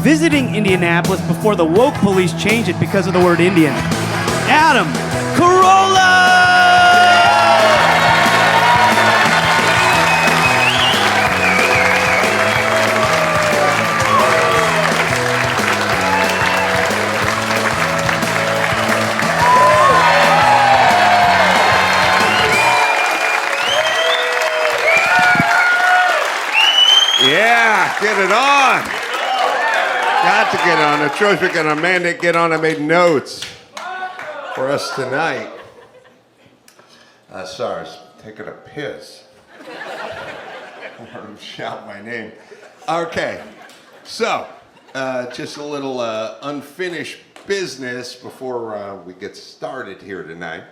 visiting Indianapolis before the woke police changed it because of the word Indian. Adam Carolla! Yeah, get it on. Got to get on. The choice we're going to mandate get on. I made notes for us tonight. Sorry, I was taking a piss. Shout my name. Okay, so just a little unfinished business before we get started here tonight.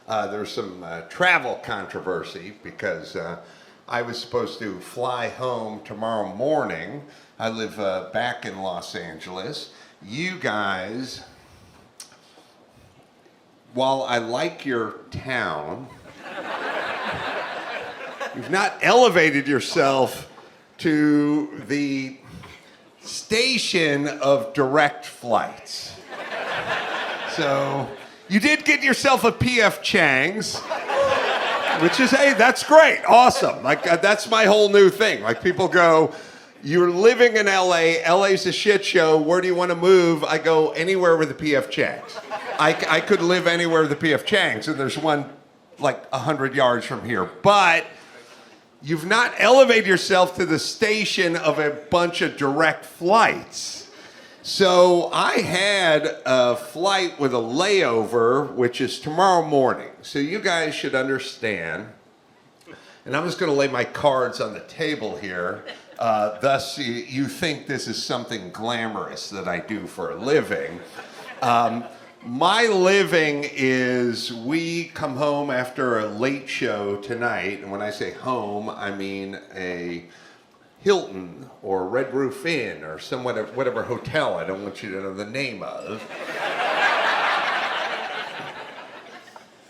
There's some travel controversy because I was supposed to fly home tomorrow morning. I live back in Los Angeles. You guys, while I like your town, you've not elevated yourself to the station of direct flights. So you did get yourself a P.F. Chang's. Which is, hey, that's great, awesome. Like, that's my whole new thing. Like, people go, you're living in LA, LA's a shit show, where do you want to move? I go, anywhere with a P.F. Chang's. I could live anywhere with a P.F. Chang's, and there's one, like, 100 yards from here. But you've not elevated yourself to the station of a bunch of direct flights. So I had a flight with a layover, which is tomorrow morning. So you guys should understand, and I'm just going to lay my cards on the table here. Thus, you think this is something glamorous that I do for a living. My living is we come home after a late show tonight, and when I say home, I mean a Hilton or Red Roof Inn or whatever hotel I don't want you to know the name of.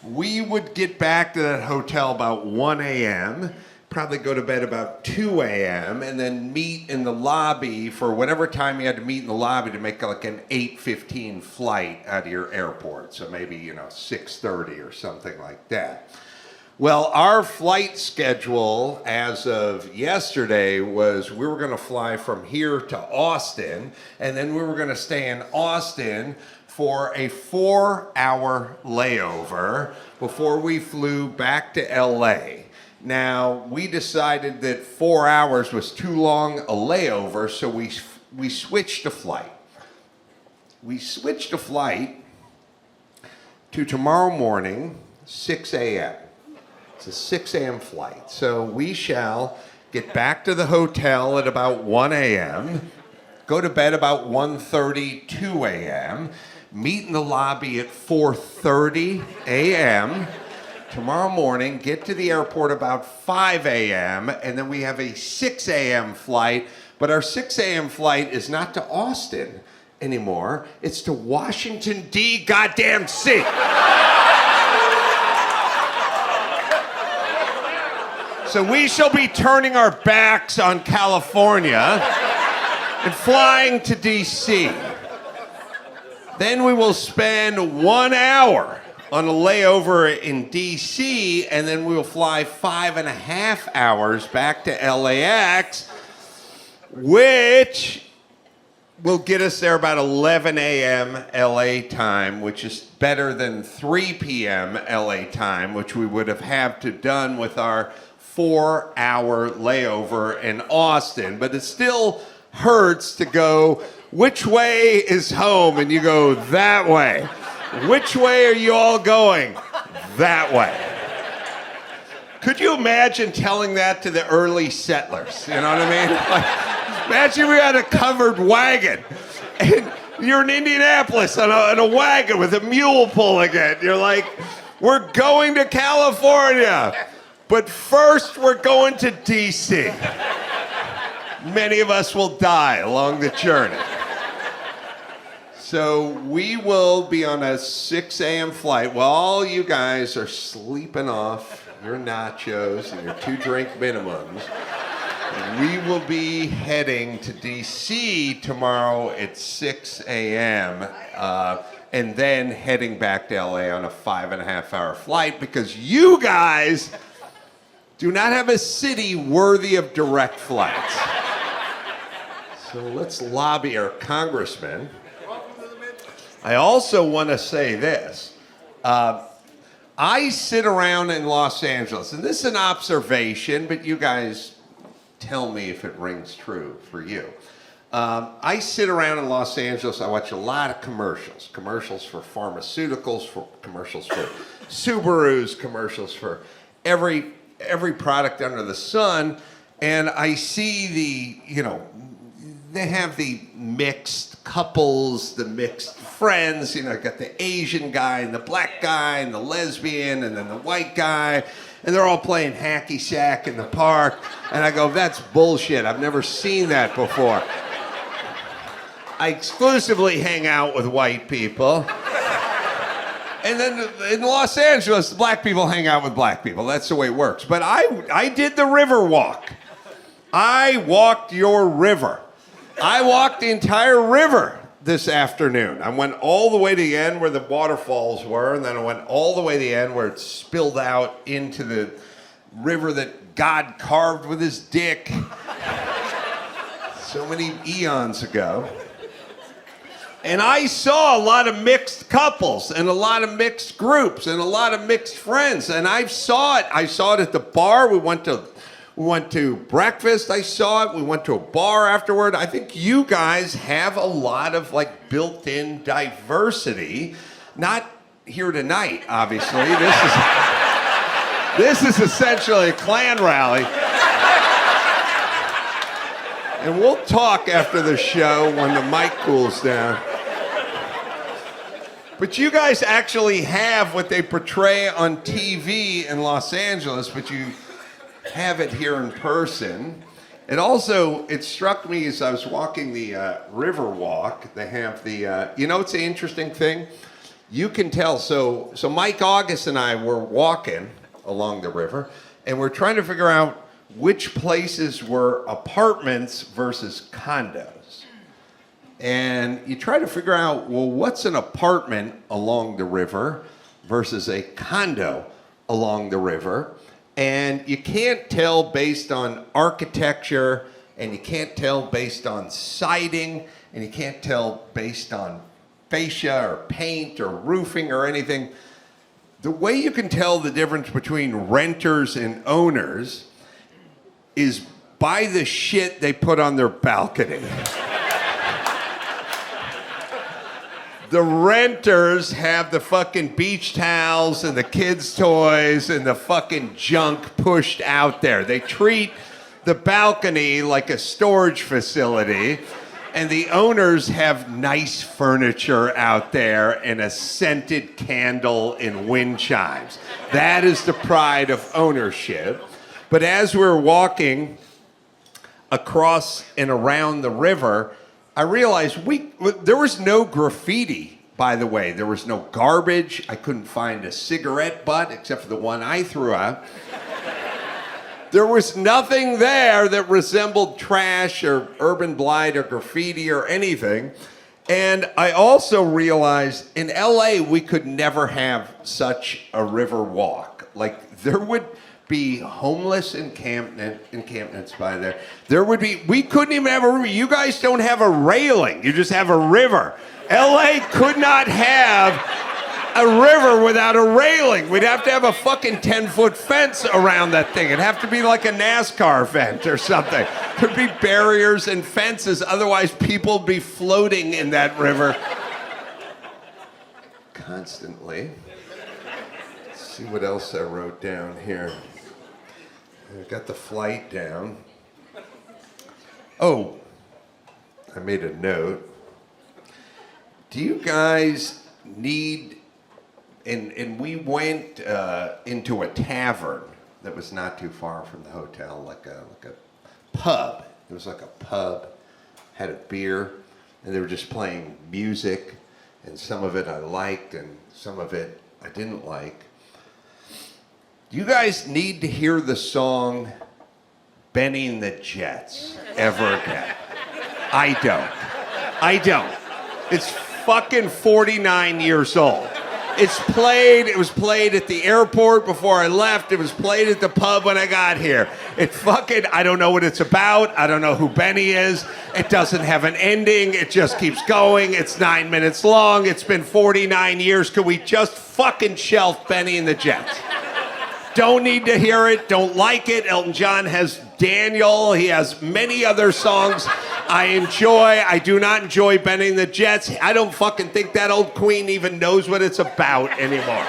We would get back to that hotel about 1 a.m., probably go to bed about 2 a.m., and then meet in the lobby for whatever time you had to meet in the lobby to make like an 8:15 flight out of your airport. So maybe, 6:30 or something like that. Well, our flight schedule as of yesterday was we were going to fly from here to Austin, and then we were going to stay in Austin for a 4-hour layover before we flew back to LA. Now, we decided that 4 hours was too long a layover, so we switched a flight. We switched a flight to tomorrow morning, 6 a.m. It's a 6 a.m. flight. So we shall get back to the hotel at about 1 a.m., go to bed about 1:30, 2 a.m., meet in the lobby at 4:30 a.m. tomorrow morning, get to the airport about 5 a.m., and then we have a 6 a.m. flight. But our 6 a.m. flight is not to Austin anymore. It's to Washington, D.C. So we shall be turning our backs on California and flying to D.C. Then we will spend 1 hour on a layover in D.C., and then we will fly 5.5 hours back to LAX, which will get us there about 11 a.m. LA time, which is better than 3 p.m. LA time, which we would have had to done with our 4-hour layover in Austin. But it still hurts to go, which way is home? And you go, that way. Which way are you all going? That way. Could you imagine telling that to the early settlers? You know what I mean? Like, imagine we had a covered wagon and you're in Indianapolis on a wagon with a mule pulling it. You're like, we're going to California. But first, we're going to D.C. Many of us will die along the journey. So we will be on a 6 a.m. flight while all you guys are sleeping off your nachos and your 2-drink minimums. We will be heading to D.C. tomorrow at 6 a.m. And then heading back to L.A. on a 5.5-hour flight because you guys do not have a city worthy of direct flights. So let's lobby our congressman. I also want to say this. I sit around in Los Angeles, and this is an observation, but you guys tell me if it rings true for you. I sit around in Los Angeles, I watch a lot of commercials. Commercials for pharmaceuticals, commercials for Subarus, commercials for every product under the sun. And I see they have the mixed couples, the mixed friends, got the Asian guy and the black guy and the lesbian and then the white guy. And they're all playing hacky sack in the park. And I go, that's bullshit. I've never seen that before. I exclusively hang out with white people. And then in Los Angeles, black people hang out with black people. That's the way it works. But I did the river walk. I walked your river. I walked the entire river this afternoon. I went all the way to the end where the waterfalls were, and then I went all the way to the end where it spilled out into the river that God carved with his dick so many eons ago. And I saw a lot of mixed couples and a lot of mixed groups and a lot of mixed friends. And I saw it. I saw it at the bar. We went to breakfast. I saw it. We went to a bar afterward. I think you guys have a lot of built-in diversity. Not here tonight, obviously. This is essentially a Klan rally. And we'll talk after the show when the mic cools down. But you guys actually have what they portray on TV in Los Angeles, but you have it here in person. And also, it struck me as I was walking the river walk, they have the, it's an interesting thing? You can tell, so Mike August and I were walking along the river, and we're trying to figure out which places were apartments versus condos. And you try to figure out, well, what's an apartment along the river versus a condo along the river? And you can't tell based on architecture, and you can't tell based on siding, and you can't tell based on fascia or paint or roofing or anything. The way you can tell the difference between renters and owners is by the shit they put on their balcony. The renters have the fucking beach towels and the kids' toys and the fucking junk pushed out there. They treat the balcony like a storage facility, and the owners have nice furniture out there and a scented candle and wind chimes. That is the pride of ownership. But as we're walking across and around the river, I realized there was no graffiti, by the way. There was no garbage. I couldn't find a cigarette butt except for the one I threw out. There was nothing there that resembled trash or urban blight or graffiti or anything. And I also realized in LA, we could never have such a river walk. There would be homeless encampments by there. We couldn't even have a river. You guys don't have a railing. You just have a river. LA could not have a river without a railing. We'd have to have a fucking 10-foot fence around that thing. It'd have to be like a NASCAR event or something. There'd be barriers and fences. Otherwise, people would be floating in that river constantly. Let's see what else I wrote down here. I got the flight down. Oh, I made a note. Do you guys need, and we went into a tavern that was not too far from the hotel, like a pub. It was like a pub, had a beer, and they were just playing music, and some of it I liked, and some of it I didn't like. You guys need to hear the song Benny the Jets ever again. I don't. It's fucking 49 years old. It was played at the airport before I left. It was played at the pub when I got here. I don't know what it's about. I don't know who Benny is. It doesn't have an ending. It just keeps going. It's 9 minutes long. It's been 49 years. Could we just fucking shelf Benny and the Jets? Don't need to hear it. Don't like it. Elton John has Daniel. He has many other songs I enjoy. I do not enjoy Benny and the Jets. I don't fucking think that old queen even knows what it's about anymore.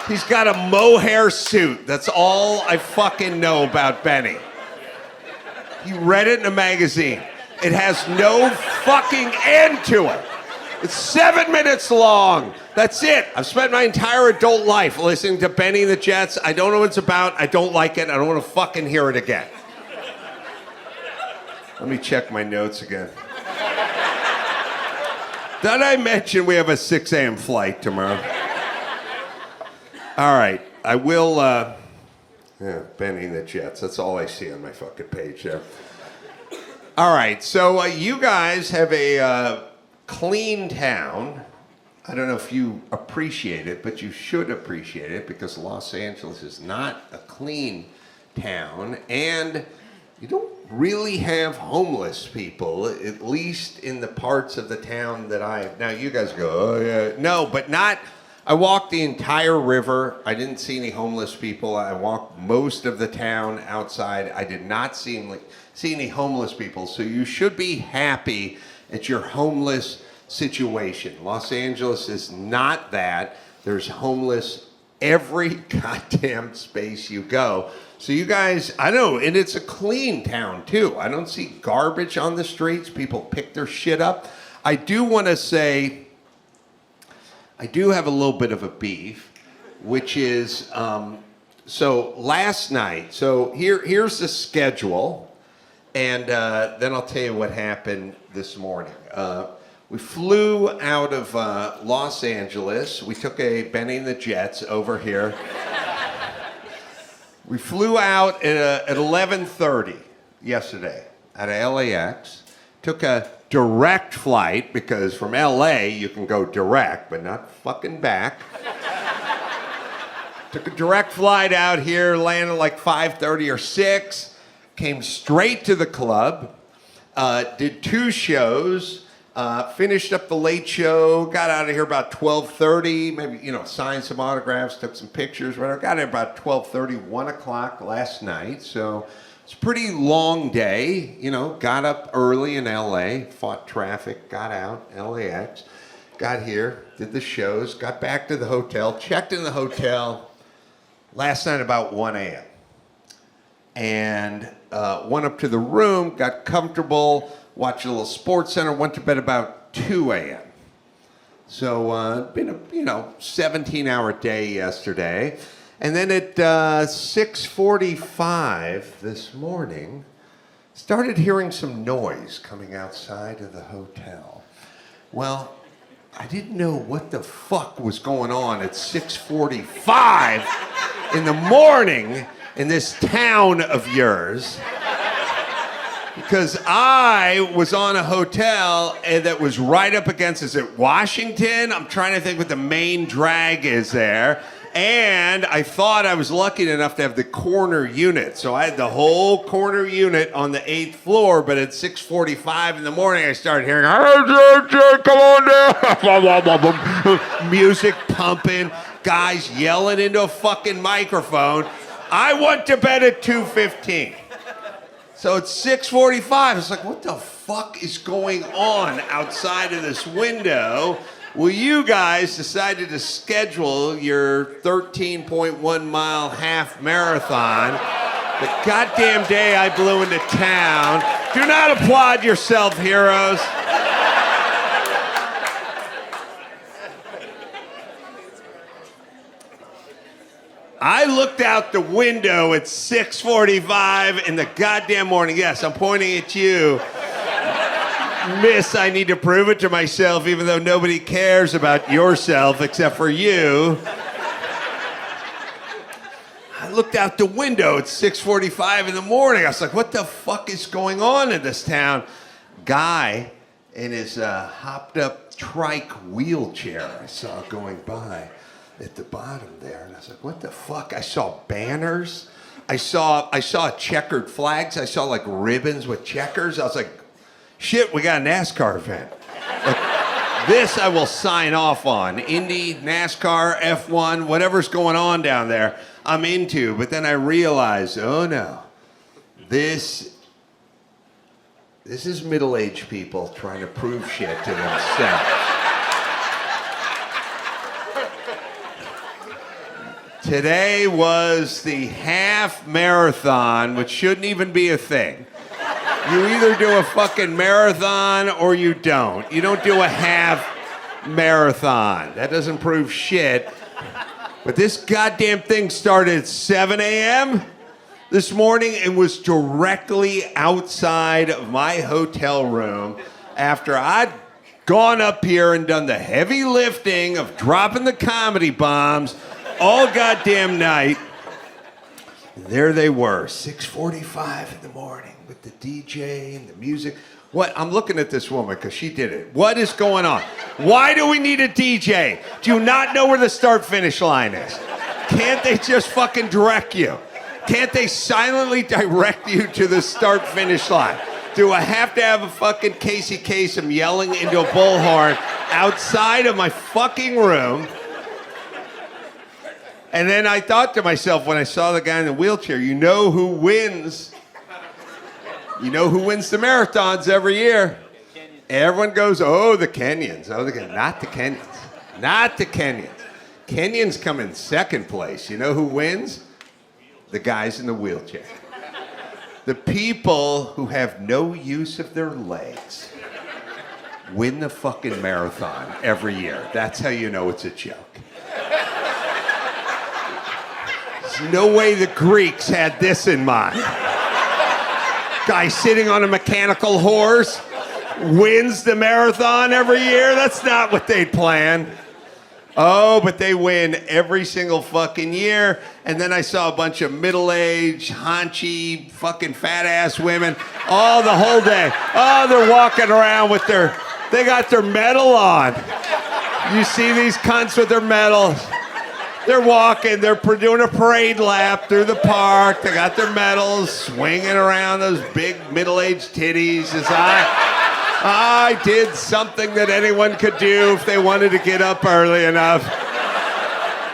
He's got a mohair suit. That's all I fucking know about Benny. He read it in a magazine. It has no fucking end to it. It's 7 minutes long. That's it. I've spent my entire adult life listening to Benny and the Jets. I don't know what it's about. I don't like it. I don't want to fucking hear it again. Let me check my notes again. Did I mention we have a 6 a.m. flight tomorrow? All right. I will, Benny and the Jets. That's all I see on my fucking page there. All right. So you guys have a clean town. I don't know if you appreciate it, but you should appreciate it because Los Angeles is not a clean town, and you don't really have homeless people, at least in the parts of the town that now you guys go, oh yeah. No, but not, I walked the entire river. I didn't see any homeless people. I walked most of the town outside. I did not see any homeless people. So you should be happy at your homeless situation. Los Angeles is not that. There's homeless every goddamn space you go. So you guys, I know, and it's a clean town too. I don't see garbage on the streets. People pick their shit up. I do want to say, I do have a little bit of a beef, which is, so last night, so here's the schedule, and then I'll tell you what happened this morning. We flew out of Los Angeles. We took a Benny and the Jets over here. We flew out at 11:30 yesterday out of LAX. Took a direct flight because from LA you can go direct, but not fucking back. Took a direct flight out here, landed like 5:30 or 6. Came straight to the club. Did 2 shows. Finished up the late show, got out of here about 12:30, maybe, signed some autographs, took some pictures, whatever. Got out about 12:30, 1 o'clock last night. So it's a pretty long day, got up early in LA, fought traffic, got out, LAX, got here, did the shows, got back to the hotel, checked in the hotel last night about 1 a.m. And went up to the room, got comfortable, watched a little sports center, went to bed about 2 a.m. So been a 17-hour day yesterday. And then at 6:45 this morning, started hearing some noise coming outside of the hotel. Well, I didn't know what the fuck was going on at 6:45 in the morning in this town of yours. Because I was on a hotel that was right up against, is it Washington? I'm trying to think what the main drag is there. And I thought I was lucky enough to have the corner unit. So I had the whole corner unit on the 8th floor, but at 6:45 in the morning, I started hearing, come on down. Music pumping, guys yelling into a fucking microphone. I went to bed at 2:15. So it's 6:45. It's like, what the fuck is going on outside of this window? Well, you guys decided to schedule your 13.1 mile half marathon the goddamn day I blew into town. Do not applaud yourself, heroes. I looked out the window at 6:45 in the goddamn morning. Yes, I'm pointing at you. Miss, I need to prove it to myself, even though nobody cares about yourself except for you. I I looked out the window. It's 6:45 in the morning. I was like, what the fuck is going on in this town? Guy in his hopped up trike wheelchair I saw going by at the bottom there. And I was like, what the fuck? I saw banners. I saw checkered flags. I saw like ribbons with checkers. I was like, shit, we got a NASCAR event. Like, this I will sign off on. Indy, NASCAR, F1, whatever's going on down there, I'm into. But then I realized, oh no, this is middle-aged people trying to prove shit to themselves. Today was the half marathon, which shouldn't even be a thing. You either do a fucking marathon or you don't. You don't do a half marathon. That doesn't prove shit. But this goddamn thing started at 7 a.m. this morning and was directly outside of my hotel room after I'd gone up here and done the heavy lifting of dropping the comedy bombs all goddamn night. And there they were, 6:45 in the morning with the DJ and the music. What? I'm looking at this woman because she did it. What is going on? Why do we need a DJ? Do you not know where the start-finish line is? Can't they just fucking direct you? Can't they silently direct you to the start-finish line? Do I have to have a fucking Casey Kasem yelling into a bullhorn outside of my fucking room? And then I thought to myself when I saw the guy in the wheelchair, you know who wins? You know who wins the marathons every year? Everyone goes, oh, the Kenyans. Oh, not the Kenyans. Not the Kenyans. Kenyans come in second place. You know who wins? The guys in the wheelchair. The people who have no use of their legs win the fucking marathon every year. That's how you know it's a joke. There's no way the Greeks had this in mind. Guy sitting on a mechanical horse wins the marathon every year. That's not what they'd planned. Oh, but they win every single fucking year. And then I saw a bunch of middle-aged, haunchy, fucking fat-ass women all the whole day. Oh, they're walking around with they got their medal on. You see these cunts with their medals. They're walking, they're doing a parade lap through the park. They got their medals, swinging around those big middle-aged titties as I did something that anyone could do if they wanted to get up early enough.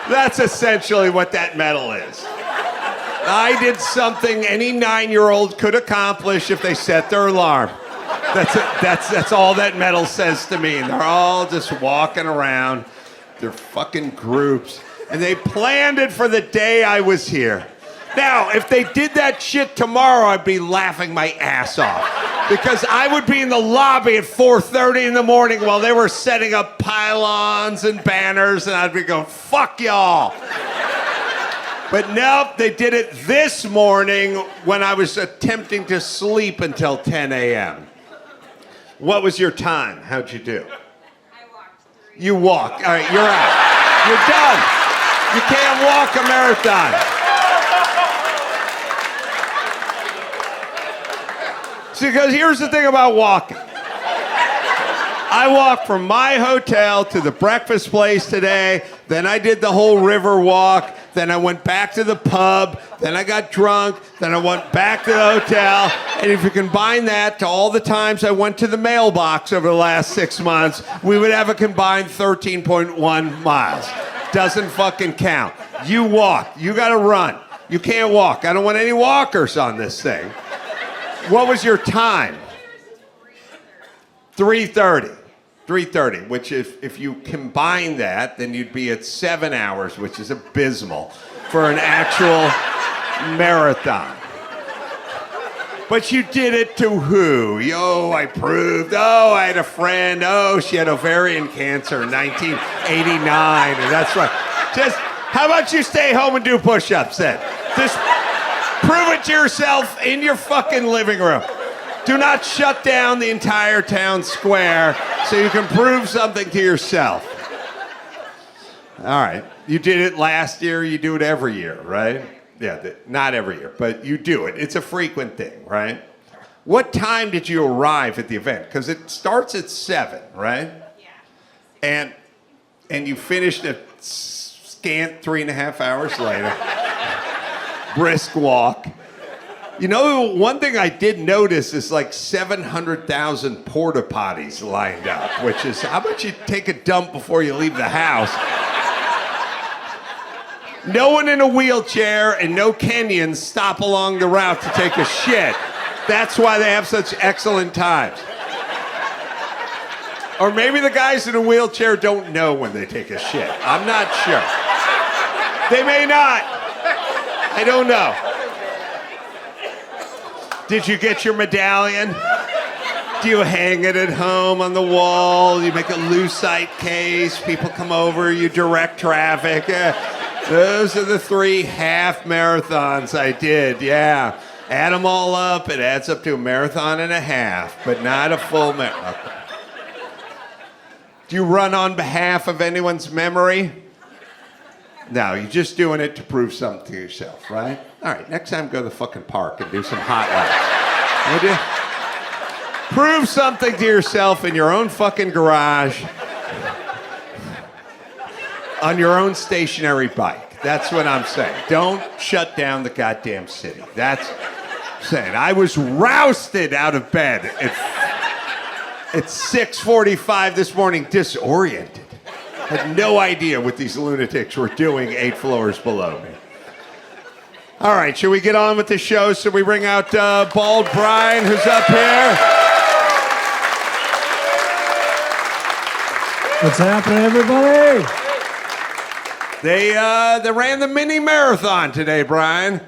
That's essentially what that medal is. I did something any 9-year-old could accomplish if they set their alarm. That's all that medal says to me. And they're all just walking around. They're fucking groups. And they planned it for the day I was here. Now, if they did that shit tomorrow, I'd be laughing my ass off. Because I would be in the lobby at 4:30 in the morning while they were setting up pylons and banners, and I'd be going, fuck y'all. But nope, they did it this morning when I was attempting to sleep until 10 a.m. What was your time? How'd you do? I walked 3. You walked. All right, you're out. You're done. You can't walk a marathon. See, because here's the thing about walking. I walked from my hotel to the breakfast place today. Then I did the whole river walk. Then I went back to the pub. Then I got drunk. Then I went back to the hotel. And if you combine that to all the times I went to the mailbox over the last 6 months, we would have a combined 13.1 miles. Doesn't fucking count. You walk. You gotta run. You can't walk. I don't want any walkers on this thing. What was your time? 3:30. 3:30, which if you combine that, then you'd be at 7 hours, which is abysmal for an actual marathon. But you did it to who? Yo, I proved. Oh, I had a friend. Oh, she had ovarian cancer in 1989. And that's right. Just, how about you stay home and do push-ups then? Just prove it to yourself in your fucking living room. Do not shut down the entire town square so you can prove something to yourself. All right. You did it last year. You do it every year, right? Not every year, but you do it. It's a frequent thing, right? What time did you arrive at the event? Because it starts at 7, right? Yeah. And you finished a scant 3.5 hours later. Brisk walk. You know, one thing I did notice is like 700,000 porta potties lined up, which is how much you take a dump before you leave the house. No one in a wheelchair and no Kenyans stop along the route to take a shit. That's why they have such excellent times. Or maybe the guys in a wheelchair don't know when they take a shit. I'm not sure. They may not. I don't know. Did you get your medallion? Do you hang it at home on the wall? You make a lucite case. People come over. You direct traffic. Those are the 3 half marathons I did. Yeah. Add them all up. It adds up to a marathon and a half, but not a full marathon. Do you run on behalf of anyone's memory? No, you're just doing it to prove something to yourself, right? All right, next time go to the fucking park and do some hot laps. Would you? Prove something to yourself in your own fucking garage on your own stationary bike. That's what I'm saying. Don't shut down the goddamn city. That's what I'm saying. I was rousted out of bed at 6:45 this morning, disoriented. Had no idea what these lunatics were doing 8 floors below me. All right, should we get on with the show? So we bring out Bald Bryan, who's up here. What's happening, everybody? They ran the mini marathon today, Bryan.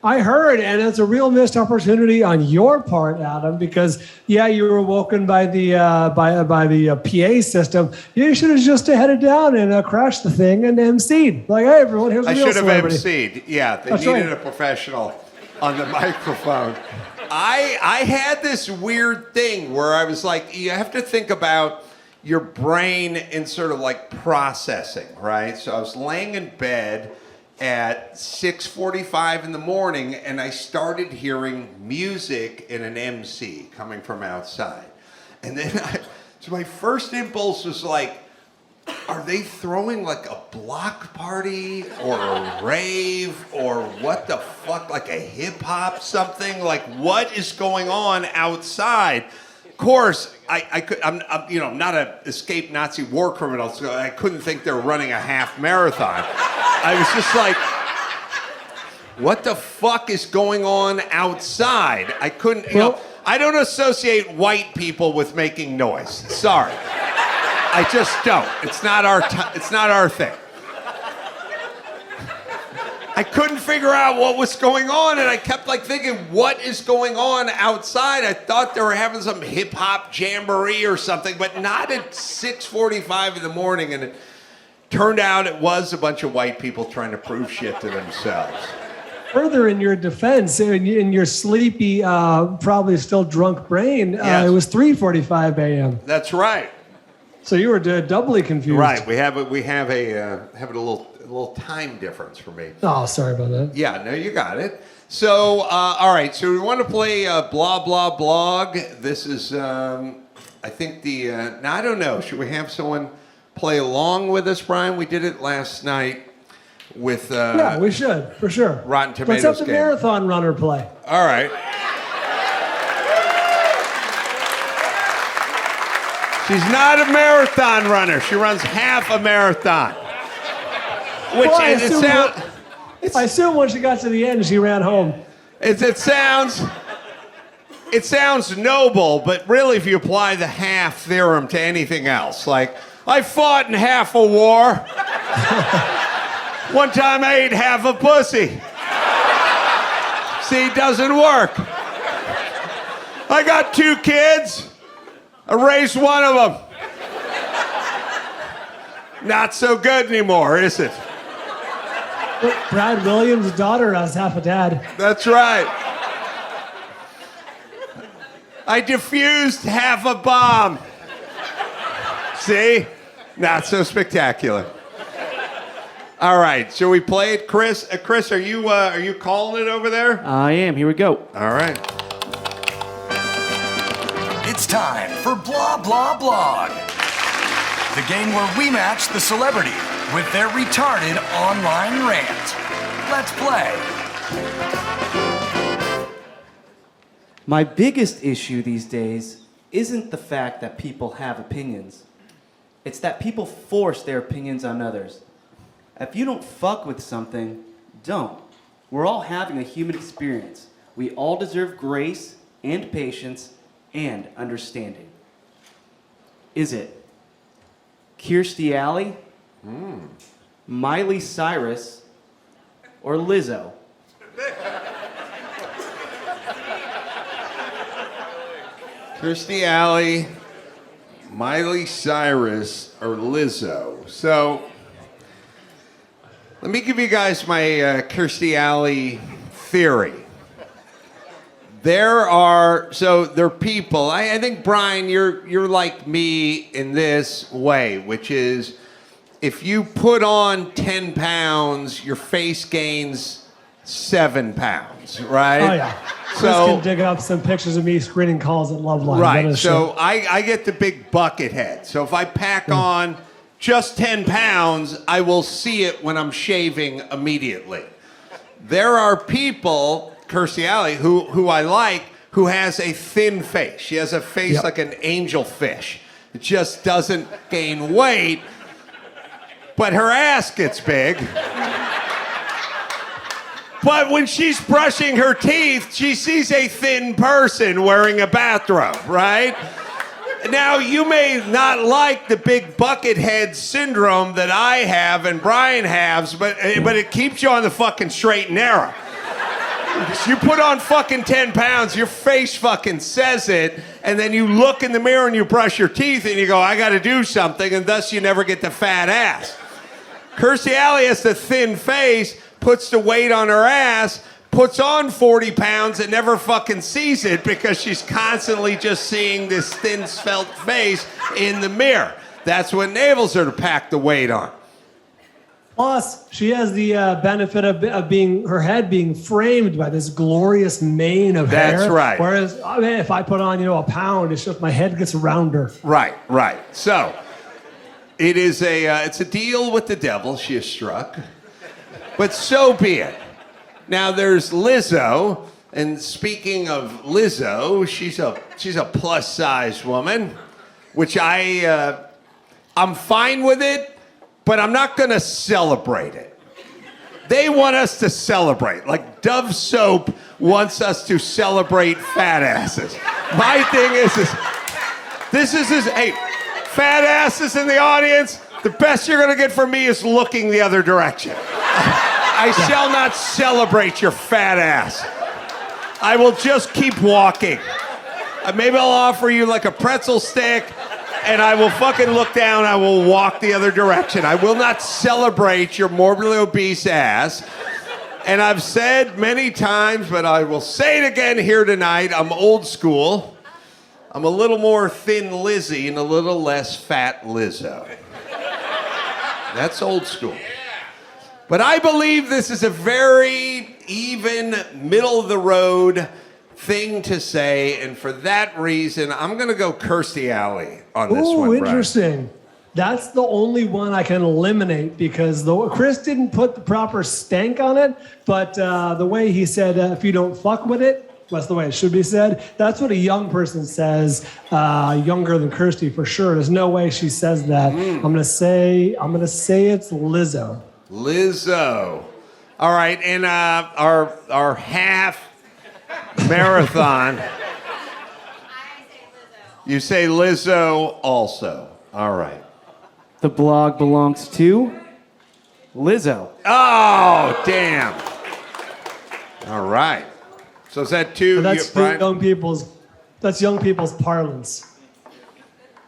I heard, and it's a real missed opportunity on your part, Adam, because you were woken by the PA system. You should have just headed down and crashed the thing and emceed. Like, hey, everyone, here's a real celebrity. I should have emceed. Yeah, they That's needed right. a professional on the microphone. I had this weird thing where I was like, you have to think about your brain in sort of like processing, right? So I was laying in bed at 6:45 in the morning, and I started hearing music in an MC coming from outside. And then so my first impulse was like, are they throwing like a block party or a rave or what the fuck, like a hip hop something? Like, what is going on outside? Of course, I'm not an escaped Nazi war criminal, so I couldn't think they were running a half marathon. I was just like, what the fuck is going on outside? I couldn't, I don't associate white people with making noise. Sorry. I just don't. It's not our thing. I couldn't figure out what was going on, and I kept like thinking, what is going on outside? I thought they were having some hip hop jamboree or something, but not at 6:45 in the morning. And it turned out it was a bunch of white people trying to prove shit to themselves. Further in your defense, in your sleepy, probably still drunk brain, Yes. it was 3:45 a.m. That's right. So you were doubly confused. Right. We have a little time difference for me. Oh, sorry about that. Yeah, no, you got it. So, all right, so we want to play Blah, Blah, Blog. This is, I think now I don't know, should we have someone play along with us, Bryan? We did it last night with... Yeah, we should, for sure. Rotten Tomatoes Let's have the game. marathon runner play. All right. She's not a marathon runner. She runs half a marathon. Which Well, I I assume when she got to the end, she ran home. It sounds noble, but really, if you apply the half theorem to anything else, like I fought in half a war. One time I ate half a pussy. See, it doesn't work. I got 2 kids. I raised one of them. Not so good anymore, is it? Brad Williams' daughter has half a dad. That's right. I defused half a bomb. See? Not so spectacular. All right, shall we play it, Chris? Chris, are you calling it over there? I am. Here we go. All right. It's time for Blah Blah Blog, the game where we match the celebrity with their retarded online rant. Let's play. My biggest issue these days isn't the fact that people have opinions. It's that people force their opinions on others. If you don't fuck with something, don't. We're all having a human experience. We all deserve grace and patience and understanding. Is it Kirstie Alley, Miley Cyrus, or Lizzo? Kirstie Alley, Miley Cyrus, or Lizzo. So, let me give you guys my Kirstie Alley theory. There are people. I think, Bryan, you're like me in this way, which is if you put on 10 pounds, your face gains 7 pounds, right? Oh, yeah. Chris can dig up some pictures of me screening calls at Loveline. Right. So I get the big bucket head. So if I pack on just 10 pounds, I will see it when I'm shaving immediately. There are people, Kirstie Alley, who I like, who has a thin face. She has a face like an angel fish. It just doesn't gain weight, but her ass gets big. But when she's brushing her teeth, she sees a thin person wearing a bathrobe, right? Now, you may not like the big bucket head syndrome that I have and Bryan has, but it keeps you on the fucking straight and narrow. You put on fucking 10 pounds, your face fucking says it, and then you look in the mirror and you brush your teeth and you go, I gotta do something, and thus you never get the fat ass. Kirstie Alley has the thin face, puts the weight on her ass, puts on 40 pounds and never fucking sees it because she's constantly just seeing this thin, svelte face in the mirror. That's what enables her to pack the weight on. Plus, she has the benefit of being her head being framed by this glorious mane of hair. That's right. Whereas, I mean, if I put on, a pound, it's just my head gets rounder. Right. So, it is it's a deal with the devil she has struck, but so be it. Now there's Lizzo, and speaking of Lizzo, she's a plus-size woman, which I'm fine with it. But I'm not going to celebrate it. They want us to celebrate. Like Dove Soap wants us to celebrate fat asses. My thing is hey, fat asses in the audience, the best you're going to get from me is looking the other direction. I shall not celebrate your fat ass. I will just keep walking. Maybe I'll offer you like a pretzel stick, and I will fucking look down, I will walk the other direction. I will not celebrate your morbidly obese ass. And I've said many times, but I will say it again here tonight, I'm old school. I'm a little more thin Lizzie and a little less fat Lizzo. That's old school. But I believe this is a very even, middle-of-the-road thing to say, and for that reason, I'm going to go Kirstie Alley on this one. Oh, interesting. That's the only one I can eliminate because Chris didn't put the proper stank on it, but the way he said, if you don't fuck with it, that's the way it should be said. That's what a young person says, younger than Kirstie for sure. There's no way she says that. I'm gonna say it's Lizzo. Lizzo. All right, and our half marathon. I say Lizzo. You say Lizzo also. All right. The blog belongs to Lizzo. Oh, damn. All right. So is that two? That's young people's parlance.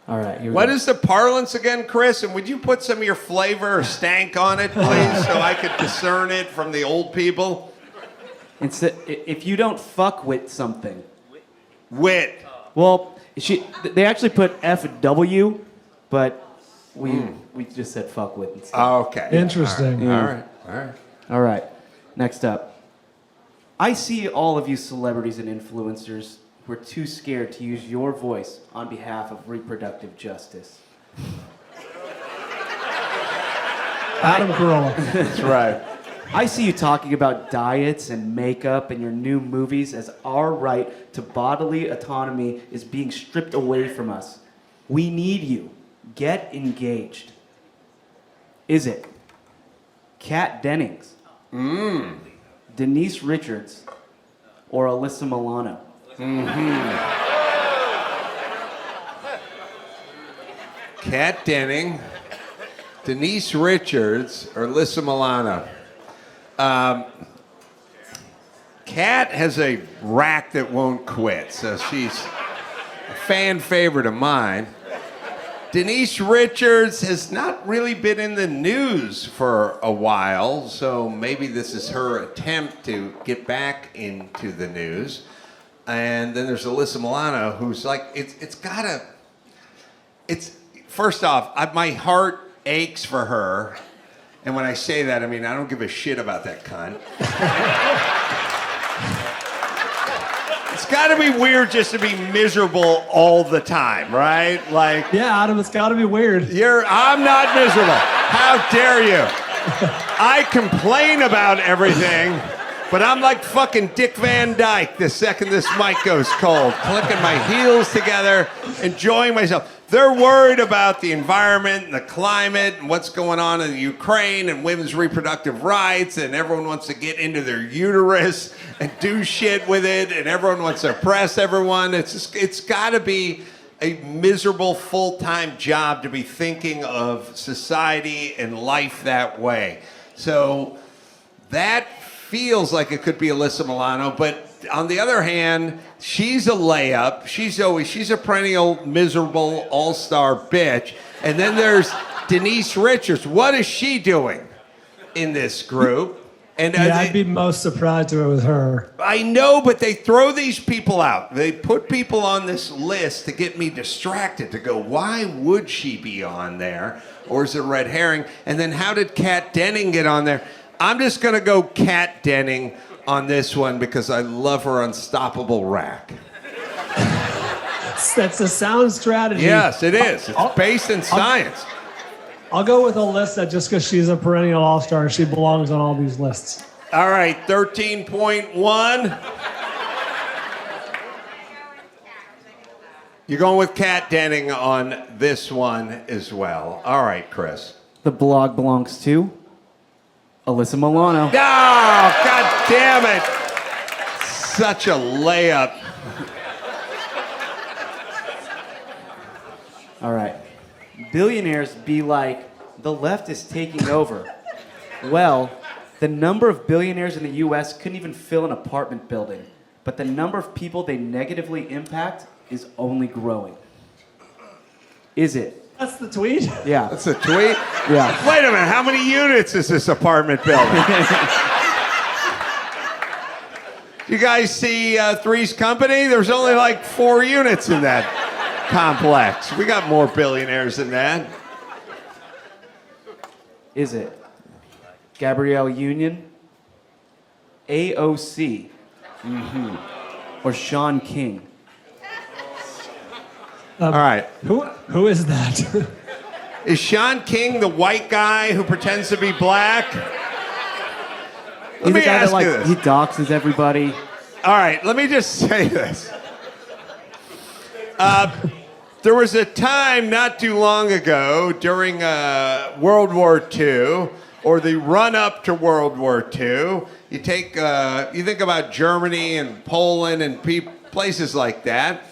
All right. Here we What go. is the parlance again, Chris? And would you put some of your flavor or stank on it, please, so I could discern it from the old people? It's if you don't fuck with something. Wit. Well, they actually put FW, but We just said fuck with instead. Okay. Interesting. All right. All right. Next up. I see all of you celebrities and influencers who are too scared to use your voice on behalf of reproductive justice. Adam Carolla. That's right. I see you talking about diets and makeup and your new movies as our right to bodily autonomy is being stripped away from us. We need you. Get engaged. Is it Kat Dennings, Denise Richards, or Alyssa Milano? Kat Denning, Denise Richards, or Alyssa Milano. Kat has a rack that won't quit, so she's a fan favorite of mine. Denise Richards has not really been in the news for a while, so maybe this is her attempt to get back into the news. And then there's Alyssa Milano, who's like, first off, my heart aches for her. And when I say that, I mean, I don't give a shit about that cunt. It's got to be weird just to be miserable all the time, right? Like, Yeah, Adam, it's got to be weird. I'm not miserable. How dare you? I complain about everything, but I'm like fucking Dick Van Dyke the second this mic goes cold, clicking my heels together, enjoying myself. They're worried about the environment and the climate and what's going on in Ukraine and women's reproductive rights, and everyone wants to get into their uterus and do shit with it, and everyone wants to oppress everyone. It's got to be a miserable full-time job to be thinking of society and life that way. So that feels like it could be Alyssa Milano, but on the other hand, she's a layup. She's a perennial miserable all-star bitch. And then there's Denise Richards. What is she doing in this group? And I'd be most surprised to it with her. I know, but they throw these people out. They put people on this list to get me distracted, to go, why would she be on there? Or is it a red herring? And then how did Kat Denning get on there? I'm just going to go Kat Denning on this one because I love her unstoppable rack. That's a sound strategy. Yes, it is. It's based in science. I'll go with Alyssa just because she's a perennial all-star and she belongs on all these lists. All right, 13.1. You're going with Kat Denning on this one as well. All right, Chris. The blog belongs to Alyssa Milano. Oh, God damn it. Such a layup. All right. Billionaires be like, the left is taking over. Well, the number of billionaires in the U.S. couldn't even fill an apartment building, but the number of people they negatively impact is only growing. Is it? That's the tweet? Yeah. That's a tweet? Yeah. Wait a minute, how many units is this apartment building? You guys see Three's Company? There's only like 4 units in that complex. We got more billionaires than that. Is it Gabrielle Union, AOC, or Sean King? All right. Who is that? Is Sean King the white guy who pretends to be black? He's the guy that, you this. he doxes everybody. All right, let me just say this. There was a time not too long ago during World War II, or the run-up to World War II. You think about Germany and Poland and places like that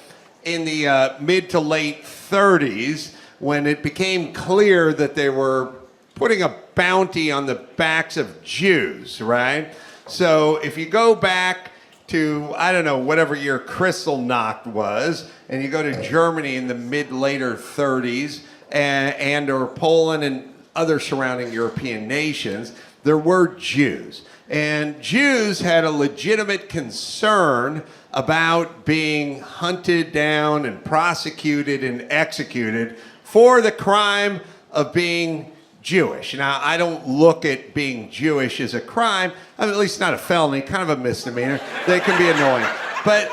in the mid to late 30s, when it became clear that they were putting a bounty on the backs of Jews, right? So if you go back to, I don't know, whatever year Kristallnacht was, and you go to Germany in the mid-later 30s, and or Poland and other surrounding European nations, there were Jews. And Jews had a legitimate concern about being hunted down and prosecuted and executed for the crime of being Jewish. Now, I don't look at being Jewish as a crime, I mean, at least not a felony, kind of a misdemeanor. They can be annoying. But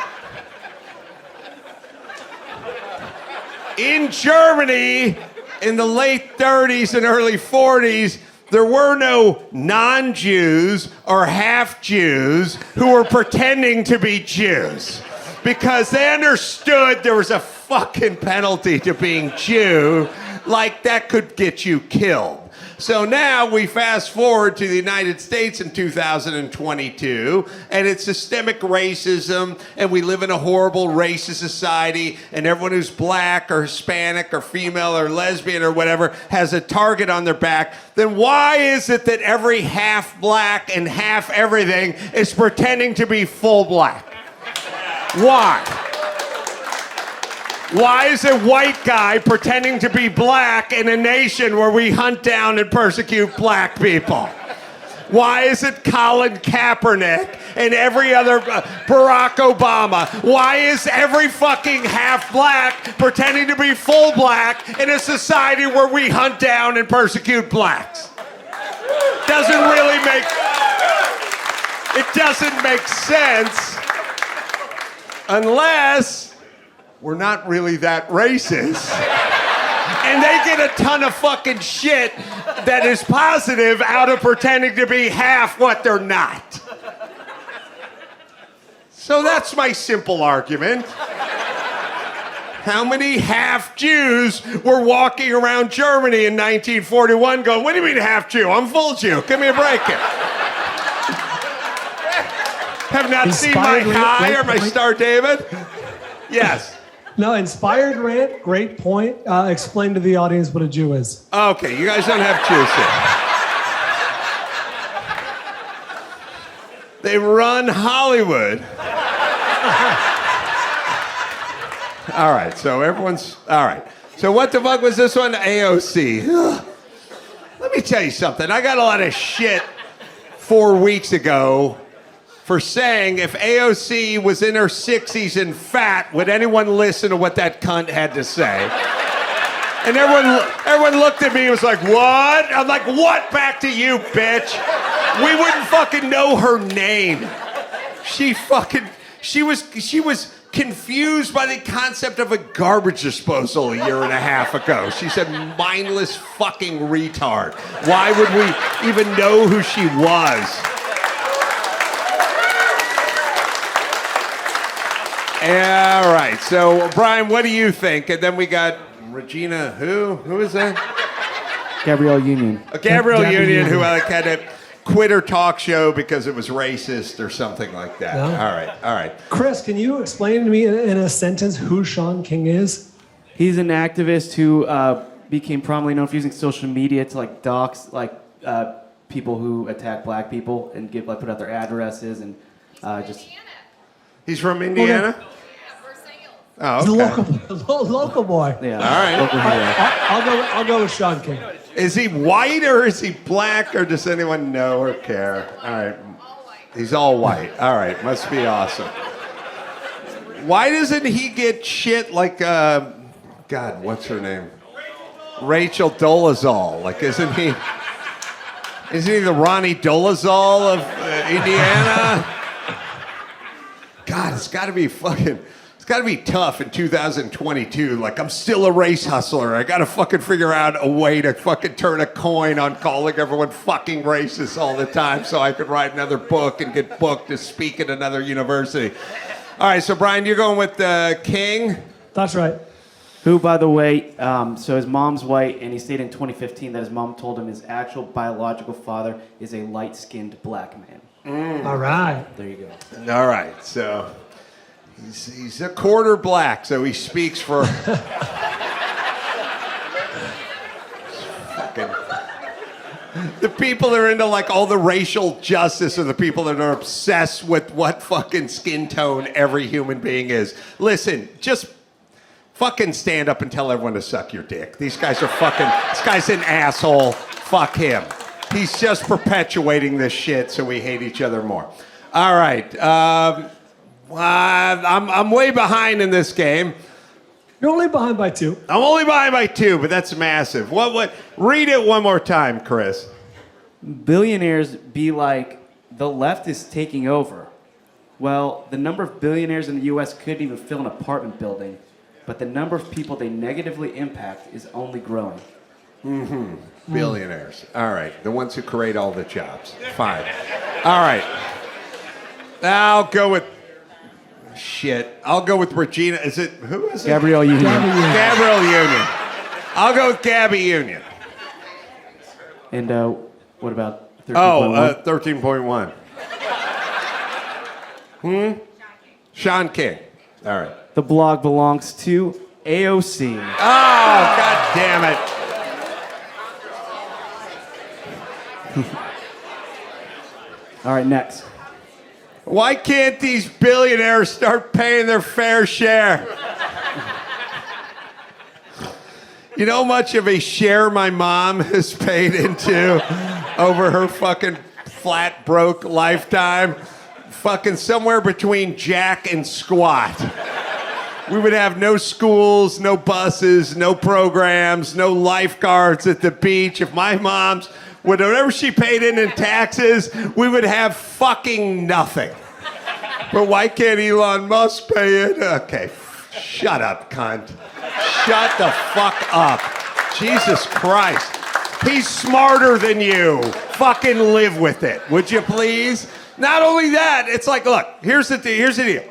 in Germany, in the late 30s and early 40s, there were no non-Jews or half-Jews who were pretending to be Jews because they understood there was a fucking penalty to being Jew, like that could get you killed. So now we fast forward to the United States in 2022, and it's systemic racism, and we live in a horrible racist society, and everyone who's black or Hispanic or female or lesbian or whatever has a target on their back. Then why is it that every half black and half everything is pretending to be full black? Why? Why is a white guy pretending to be black in a nation where we hunt down and persecute black people? Why is it Colin Kaepernick and every other Barack Obama? Why is every fucking half black pretending to be full black in a society where we hunt down and persecute blacks? It doesn't make sense unless we're not really that racist. And they get a ton of fucking shit that is positive out of pretending to be half what they're not. So that's my simple argument. How many half Jews were walking around Germany in 1941 going, what do you mean half Jew? I'm full Jew. Give me a break here. Have not seen my high or my Star David? Yes. No, inspired rant, great point. Explain to the audience what a Jew is. Okay, you guys don't have Jews here. They run Hollywood. All right, so everyone's... All right. So what the fuck was this one? AOC. Let me tell you something. I got a lot of shit 4 weeks ago for saying if AOC was in her 60s and fat, would anyone listen to what that cunt had to say? And everyone looked at me and was like, what? I'm like, what? Back to you, bitch. We wouldn't fucking know her name. She was confused by the concept of a garbage disposal a year and a half ago. She said, mindless fucking retard. Why would we even know who she was? All right, so Bryan, what do you think? And then we got Regina, who? Who is that? Gabrielle Union. Gabrielle Union, who had to quit her talk show because it was racist or something like that. No. All right. Chris, can you explain to me in a sentence who Sean King is? He's an activist who became prominently known for using social media to dox people who attack black people and put out their addresses and just. He's from Indiana? Oh, He's okay. a local boy. Yeah. All right. Local hero. I'll go with Sean King. Is he white or is he black or does anyone know or care? All right. He's all white. All right. Must be awesome. Why doesn't he get shit like, God, what's her name? Rachel Dolezal. Isn't he the Ronnie Dolezal of Indiana? God, it's got to be tough in 2022. I'm still a race hustler. I got to fucking figure out a way to fucking turn a coin on calling everyone fucking racist all the time so I could write another book and get booked to speak at another university. All right, so Bryan, you're going with King? That's right. Who, by the way, so his mom's white, and he stated in 2015 that his mom told him his actual biological father is a light-skinned black man. All right. There you go. All right, so he's a quarter black, so he speaks for... The people that are into all the racial justice are the people that are obsessed with what fucking skin tone every human being is. Listen, just fucking stand up and tell everyone to suck your dick. This guy's an asshole. Fuck him. He's just perpetuating this shit so we hate each other more. All right. I'm way behind in this game. You're only behind by 2. I'm only behind by 2, but that's massive. What? Read it one more time, Chris. Billionaires be like, the left is taking over. Well, the number of billionaires in the U.S. couldn't even fill an apartment building, but the number of people they negatively impact is only growing. Billionaires. All right. The ones who create all the jobs. Fine. All right. I'll go with... Shit. I'll go with Regina. Is it... Who is it? Gabrielle Union. Gabrielle Union. I'll go with Gabby Union. And what about 13.1? 13.1. Sean King. All right. The blog belongs to AOC. Oh, God damn it. All right, next. Why can't these billionaires start paying their fair share? You know how much of a share my mom has paid into over her fucking flat broke lifetime? Fucking somewhere between jack and squat. We would have no schools, no buses, no programs, no lifeguards at the beach. If my mom's, whatever she paid in taxes, we would have fucking nothing. But why can't Elon Musk pay it? Okay, shut up, cunt. Shut the fuck up. Jesus Christ. He's smarter than you. Fucking live with it, would you please? Not only that, it's like, look, here's the deal.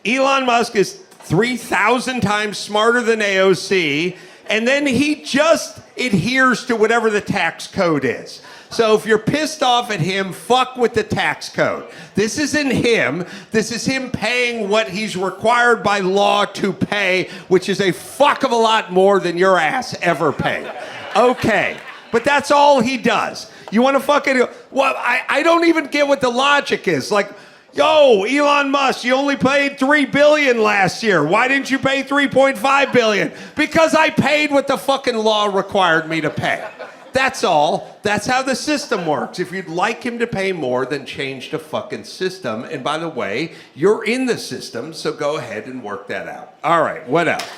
Elon Musk is 3,000 times smarter than AOC, and then he just adheres to whatever the tax code is. So if you're pissed off at him, fuck with the tax code. This isn't him. This is him paying what he's required by law to pay, which is a fuck of a lot more than your ass ever paid. Okay, but that's all he does. You want to fucking... Well, I don't even get what the logic is. Like, yo, Elon Musk, you only paid $3 billion last year. Why didn't you pay $3.5 billion? Because I paid what the fucking law required me to pay. That's all. That's how the system works. If you'd like him to pay more, then change the fucking system. And by the way, you're in the system, so go ahead and work that out. All right, what else?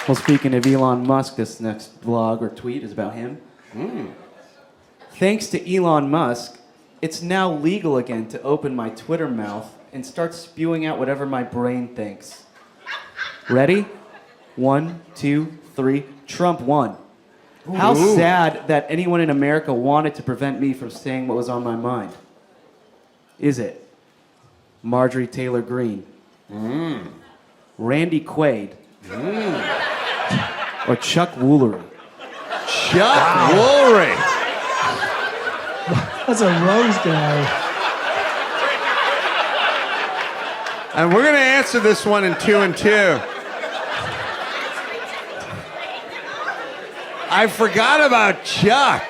Well, speaking of Elon Musk, this next blog or tweet is about him. Thanks to Elon Musk, it's now legal again to open my Twitter mouth and start spewing out whatever my brain thinks. Ready? 1, 2, 3. Trump won. How sad that anyone in America wanted to prevent me from saying what was on my mind. Is it Marjorie Taylor Greene? Randy Quaid? Or Chuck Woolery? Chuck Woolery. That's a rose guy. And we're going to answer this one in 2 and 2. I forgot about Chuck.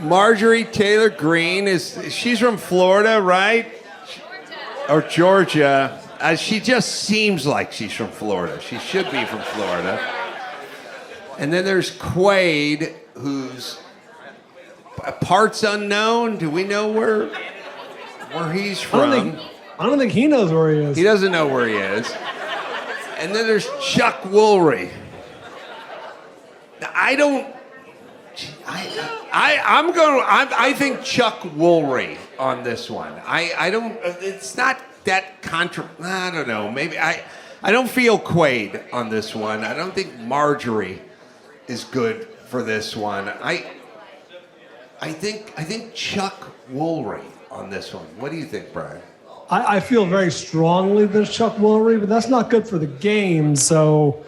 Marjorie Taylor Greene she's from Florida, right? Or Georgia. She just seems like she's from Florida. She should be from Florida. And then there's Quaid, who's parts unknown. Do we know where he's from? I don't think he knows where he is. He doesn't know where he is. And then there's Chuck Woolery. I think Chuck Woolery on this one. It's not that I don't know. Maybe I don't feel Quaid on this one. I don't think Marjorie is good for this one. I think Chuck Woolery on this one. What do you think, Bryan? I feel very strongly that it's Chuck Woolery, but that's not good for the game. So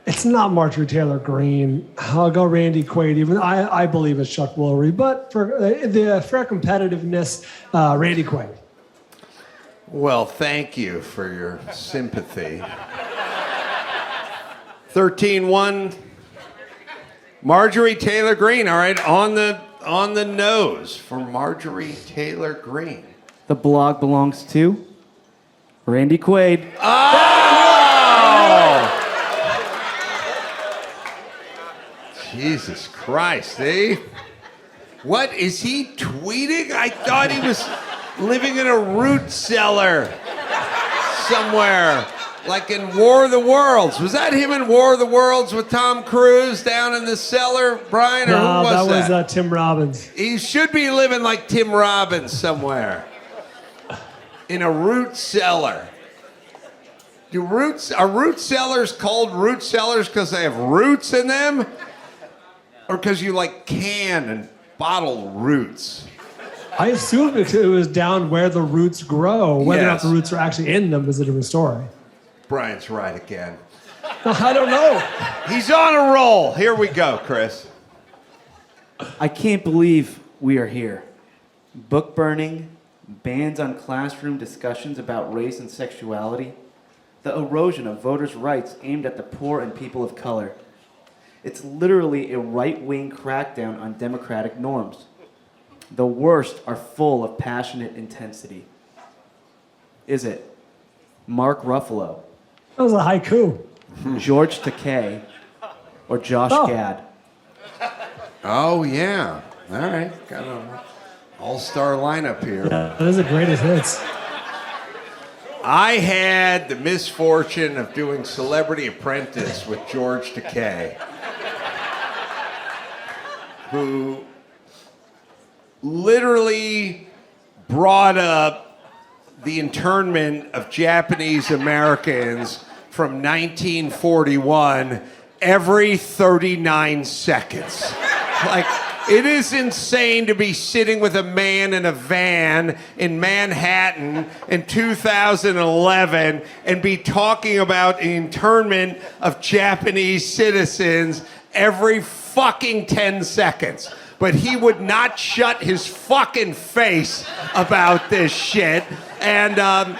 it's not Marjorie Taylor Greene. I'll go Randy Quaid. Even I believe it's Chuck Woolery, but for the fair competitiveness, Randy Quaid. Well, thank you for your sympathy. 13-1. Marjorie Taylor Greene. All right, on the nose for Marjorie Taylor Greene. The blog belongs to Randy Quaid. Oh! Jesus Christ, eh? What, is he tweeting? I thought he was living in a root cellar somewhere, like in War of the Worlds. Was that him in War of the Worlds with Tom Cruise down in the cellar, Brian, or No, who was that was Tim Robbins. He should be living like Tim Robbins somewhere. In a root cellar. Are root cellars called root cellars because they have roots in them? Or because you like can and bottle roots? I assumed it was down where the roots grow. Whether or not Yes. the roots are actually in them is a different story. Brian's right again. I don't know. He's on a roll. Here we go, Chris. I can't believe we are here. Book burning, bans on classroom discussions about race and sexuality, the erosion of voters' rights aimed at the poor and people of color. It's literally a right-wing crackdown on democratic norms. The worst are full of passionate intensity. Is it Mark Ruffalo, That was a haiku. George Takei, or Josh Oh. Gad? Oh, yeah. All right. Got an all-star lineup here. Yeah, that is the greatest hits. I had the misfortune of doing Celebrity Apprentice with George Takei, who literally brought up the internment of Japanese Americans from 1941 every 39 seconds. Like, it is insane to be sitting with a man in a van in Manhattan in 2011 and be talking about the internment of Japanese citizens every fucking 10 seconds. But he would not shut his fucking face about this shit. And at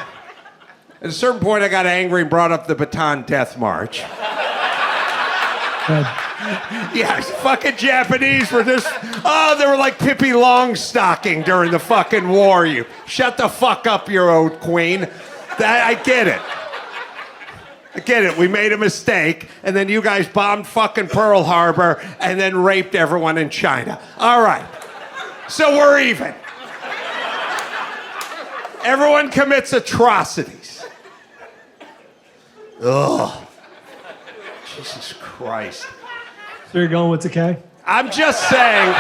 a certain point, I got angry and brought up the Bataan Death March. Good. Yes, fucking Japanese were just, they were like Pippi Longstocking during the fucking war. You shut the fuck up, your old queen. I get it. I get it. We made a mistake, and then you guys bombed fucking Pearl Harbor and then raped everyone in China. All right. So we're even. Everyone commits atrocities. Ugh. Jesus Christ. So you're going with Takei? I'm just saying.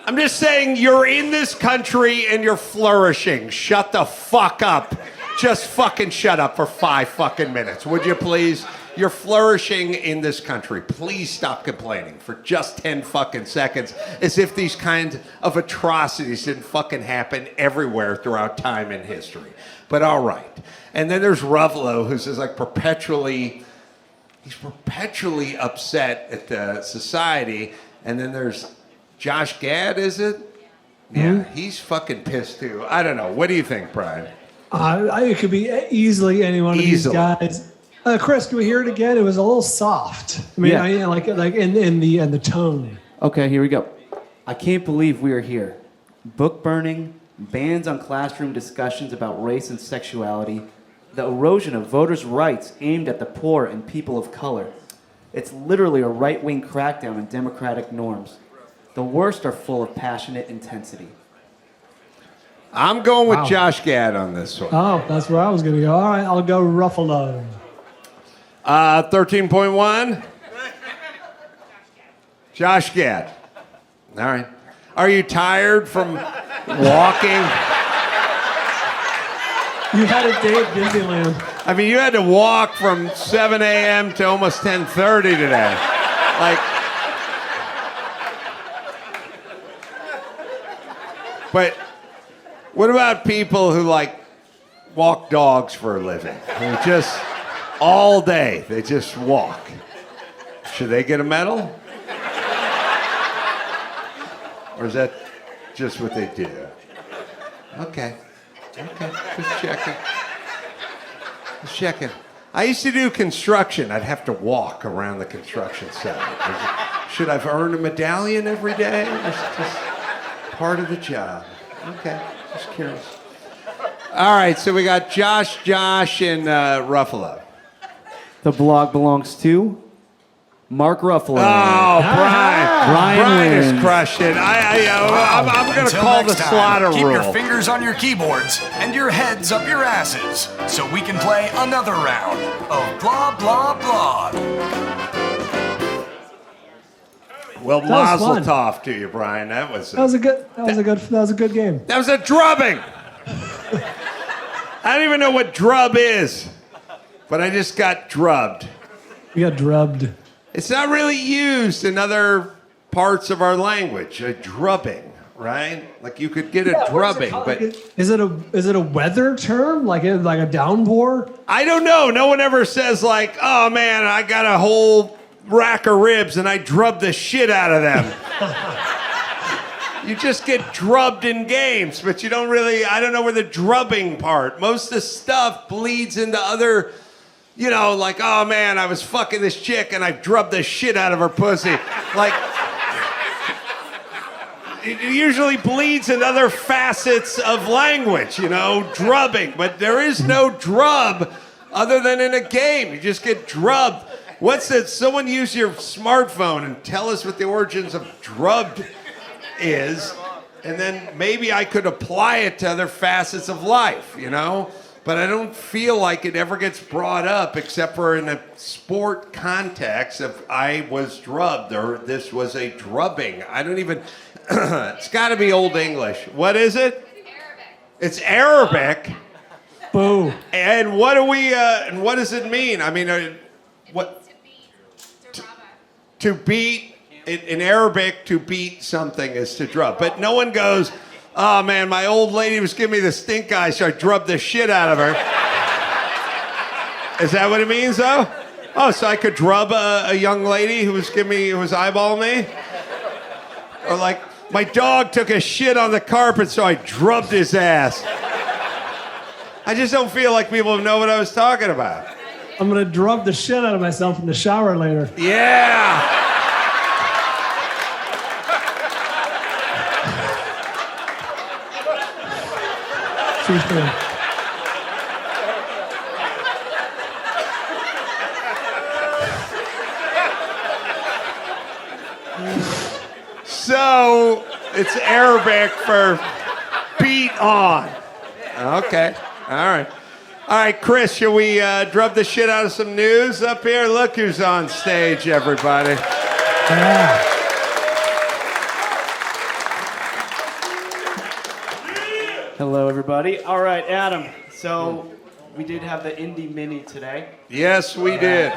I'm just saying you're in this country and you're flourishing. Shut the fuck up. Just fucking shut up for 5 fucking minutes, would you please? You're flourishing in this country. Please stop complaining for just 10 fucking seconds, as if these kinds of atrocities didn't fucking happen everywhere throughout time and history. But all right. And then there's Ruffalo, who's just like perpetually upset at the society. And then there's Josh Gad, is it? Yeah, he's fucking pissed too. I don't know. What do you think, Brian? It could be easily any one of these guys. Chris, can we hear it again? It was a little soft. I mean, Yeah. like in the tone. Okay, here we go. I can't believe we are here. Book burning, bans on classroom discussions about race and sexuality, the erosion of voters' rights aimed at the poor and people of color. It's literally a right-wing crackdown on democratic norms. The worst are full of passionate intensity. I'm going with Wow. Josh Gad on this one. Oh, that's where I was going to go. All right, I'll go Ruffalo. 13.1. Josh Gad. All right. Are you tired from walking? You had a day at Disneyland. I mean, you had to walk from 7 a.m. to almost 10:30 today. Like, but what about people who like walk dogs for a living? Who just all day they just walk. Should they get a medal? Or is that just what they do? Okay, just checking. Just checking. I used to do construction. I'd have to walk around the construction site. Should I have earned a medallion every day? It's just part of the job. Okay, just curious. All right, so we got Josh, and Ruffalo. The blog belongs to Mark Ruffalo. Oh, Bryan. Bryan wins. is crushed it. I'm going to Until call the next time, slaughter keep rule. your fingers on your keyboards and your heads up your asses so we can play another round of Blah, Blah, Blah. Well, was mazel fun. tov to you, Bryan. That was That was a good game. That was a drubbing. I don't even know what drub is, but I just got drubbed. We got drubbed. It's not really used in other parts of our language. A drubbing, right? Like you could get a drubbing, but Is it a weather term? Like a downpour? I don't know. No one ever says like, "Oh man, I got a whole rack of ribs and I drubbed the shit out of them." You just get drubbed in games, but you don't really. I don't know where the drubbing part. Most of the stuff bleeds into other. You know, like, oh man, I was fucking this chick and I drubbed the shit out of her pussy. Like, it usually bleeds in other facets of language, you know, drubbing. But there is no drub other than in a game. You just get drubbed. What's it? Someone use your smartphone and tell us what the origins of drubbed is. And then maybe I could apply it to other facets of life, you know? But I don't feel like it ever gets brought up except for in a sport context of I was drubbed or this was a drubbing. I don't even, it's got to be Old English. What is it? Arabic. It's Arabic. Boo. And what do we, and what does it mean? I mean, what, To beat. To rob a. to beat, in Arabic, to beat something is to drub. But no one goes, oh man, my old lady was giving me the stink eye, so I drubbed the shit out of her. Is that what it means, though? Oh, so I could drub a young lady who was eyeballing me? Or like, my dog took a shit on the carpet, so I drubbed his ass. I just don't feel like people know what I was talking about. I'm gonna drub the shit out of myself in the shower later. Yeah. True story. So it's Arabic for beat on. Okay. All right. All right, Chris, shall we drub the shit out of some news up here? Look who's on stage, everybody. Yeah. Hello, everybody. All right, Adam. So we did have the Indy Mini today. Yes, we did.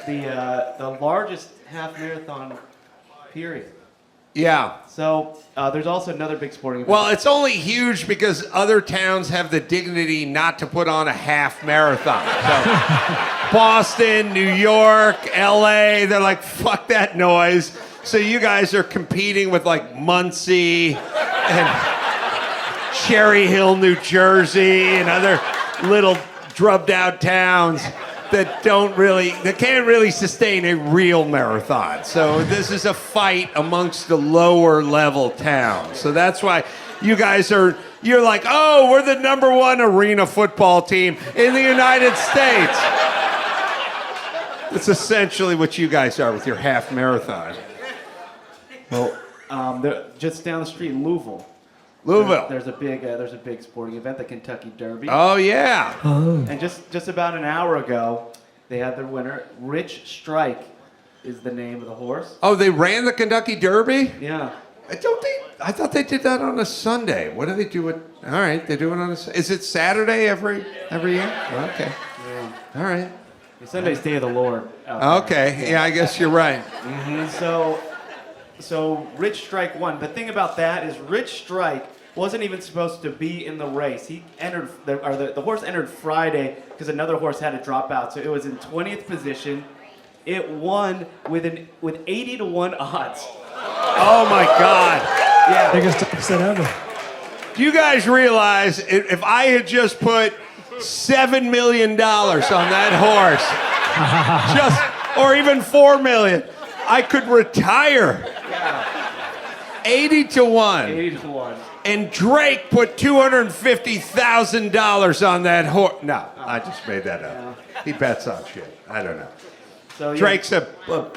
The largest half marathon period. Yeah. So there's also another big sporting event. Well, it's only huge because other towns have the dignity not to put on a half marathon. So Boston, New York, LA, they're like, fuck that noise. So you guys are competing with like Muncie and Cherry Hill, New Jersey, and other little drubbed out towns that can't really sustain a real marathon. So this is a fight amongst the lower level towns. So that's why you guys you're like, oh, we're the #1 arena football team in the United States. That's essentially what you guys are with your half marathon. Well, they're just down the street in Louisville. Louisville. There's a big sporting event, the Kentucky Derby. Oh, yeah. And just about an hour ago, they had their winner. Rich Strike is the name of the horse. Oh, they ran the Kentucky Derby? Yeah. I thought they did that on a Sunday. What do they do it? All right, they do it on a. Is it Saturday every year? Okay. Yeah. All right. Sunday's Day of the Lord. out there. Okay. Yeah, I guess you're right. So Rich Strike won. The thing about that is Rich Strike wasn't even supposed to be in the race. He entered, the horse entered Friday because another horse had to drop out. So it was in 20th position. It won with 80-1 odds. Oh my God. Yeah. Biggest upset ever. Do you guys realize if I had just put $7 million on that horse, or even $4 million, I could retire. 80-1. 80-1. And Drake put $250,000 on that horse. No, I just made that up. He bets on shit. I don't know. So, yeah. Drake's a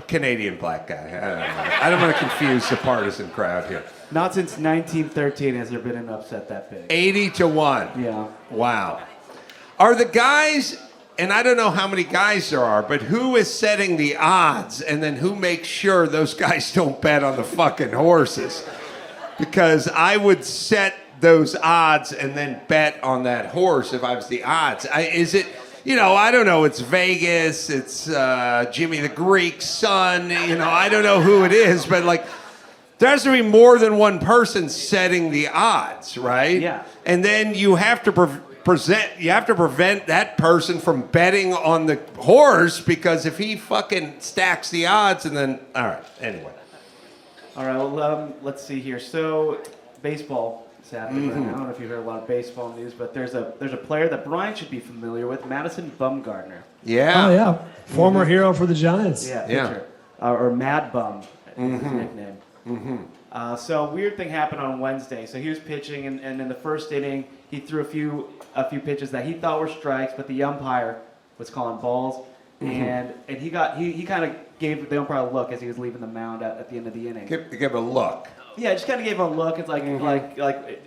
Canadian black guy. I don't want to confuse the partisan crowd here. Not since 1913 has there been an upset that big. 80-1. Yeah. Wow. Are the guys, and I don't know how many guys there are, but who is setting the odds, and then who makes sure those guys don't bet on the fucking horses? Because I would set those odds and then bet on that horse if I was the odds. Is it, I don't know, it's Vegas, it's Jimmy the Greek's son, I don't know who it is, but like, there has to be more than one person setting the odds, right? Yeah. And then you have to prevent that person from betting on the horse, because if he fucking stacks the odds and then, all right, anyway. All right, well, let's see here. So, baseball is happening right now. I don't know if you heard a lot of baseball news, but there's a player that Bryan should be familiar with, Madison Bumgarner. Yeah. Oh, yeah. Former hero for the Giants. Yeah, Yeah. pitcher. Or Mad Bum, is his nickname. So, weird thing happened on Wednesday. So, he was pitching, and in the first inning, he threw a few pitches that he thought were strikes, but the umpire was calling balls. And he kind of gave the umpire a look as he was leaving the mound at the end of the inning. Give a look. Yeah, just kind of gave him a look. It's like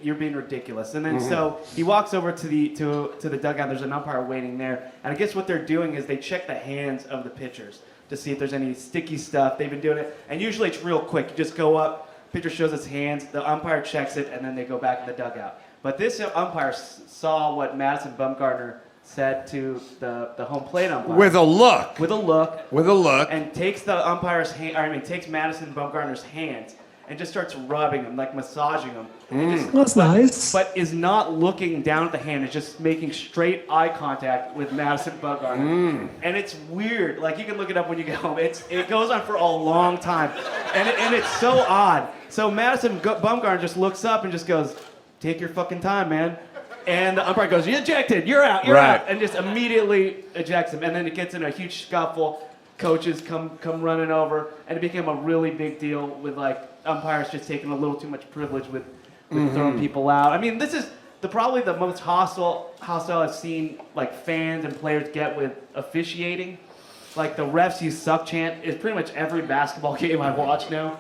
you're being ridiculous. And then so he walks over to the dugout. There's an umpire waiting there, and I guess what they're doing is they check the hands of the pitchers to see if there's any sticky stuff. They've been doing it, and usually it's real quick. You just go up, pitcher shows his hands, the umpire checks it, and then they go back in the dugout. But this umpire saw what Madison Bumgarner said to the home plate umpire. With a look. With a look. With a look. And takes the umpire's hand, takes Madison Bumgarner's hands and just starts rubbing them, like massaging them. That's nice. But is not looking down at the hand. It's just making straight eye contact with Madison Bumgarner. And it's weird. Like, you can look it up when you get home. It goes on for a long time. And it's so odd. So Madison Bumgarner just looks up and just goes, "Take your fucking time, man." And the umpire goes, "You're ejected. You're out. You're Right. out." And just immediately ejects him. And then it gets in a huge scuffle. Coaches come running over. And it became a really big deal with, like, umpires just taking a little too much privilege with throwing people out. I mean, this is probably the most hostile I've seen, like, fans and players get with officiating. Like, the refs you suck chant is pretty much every basketball game I watch now.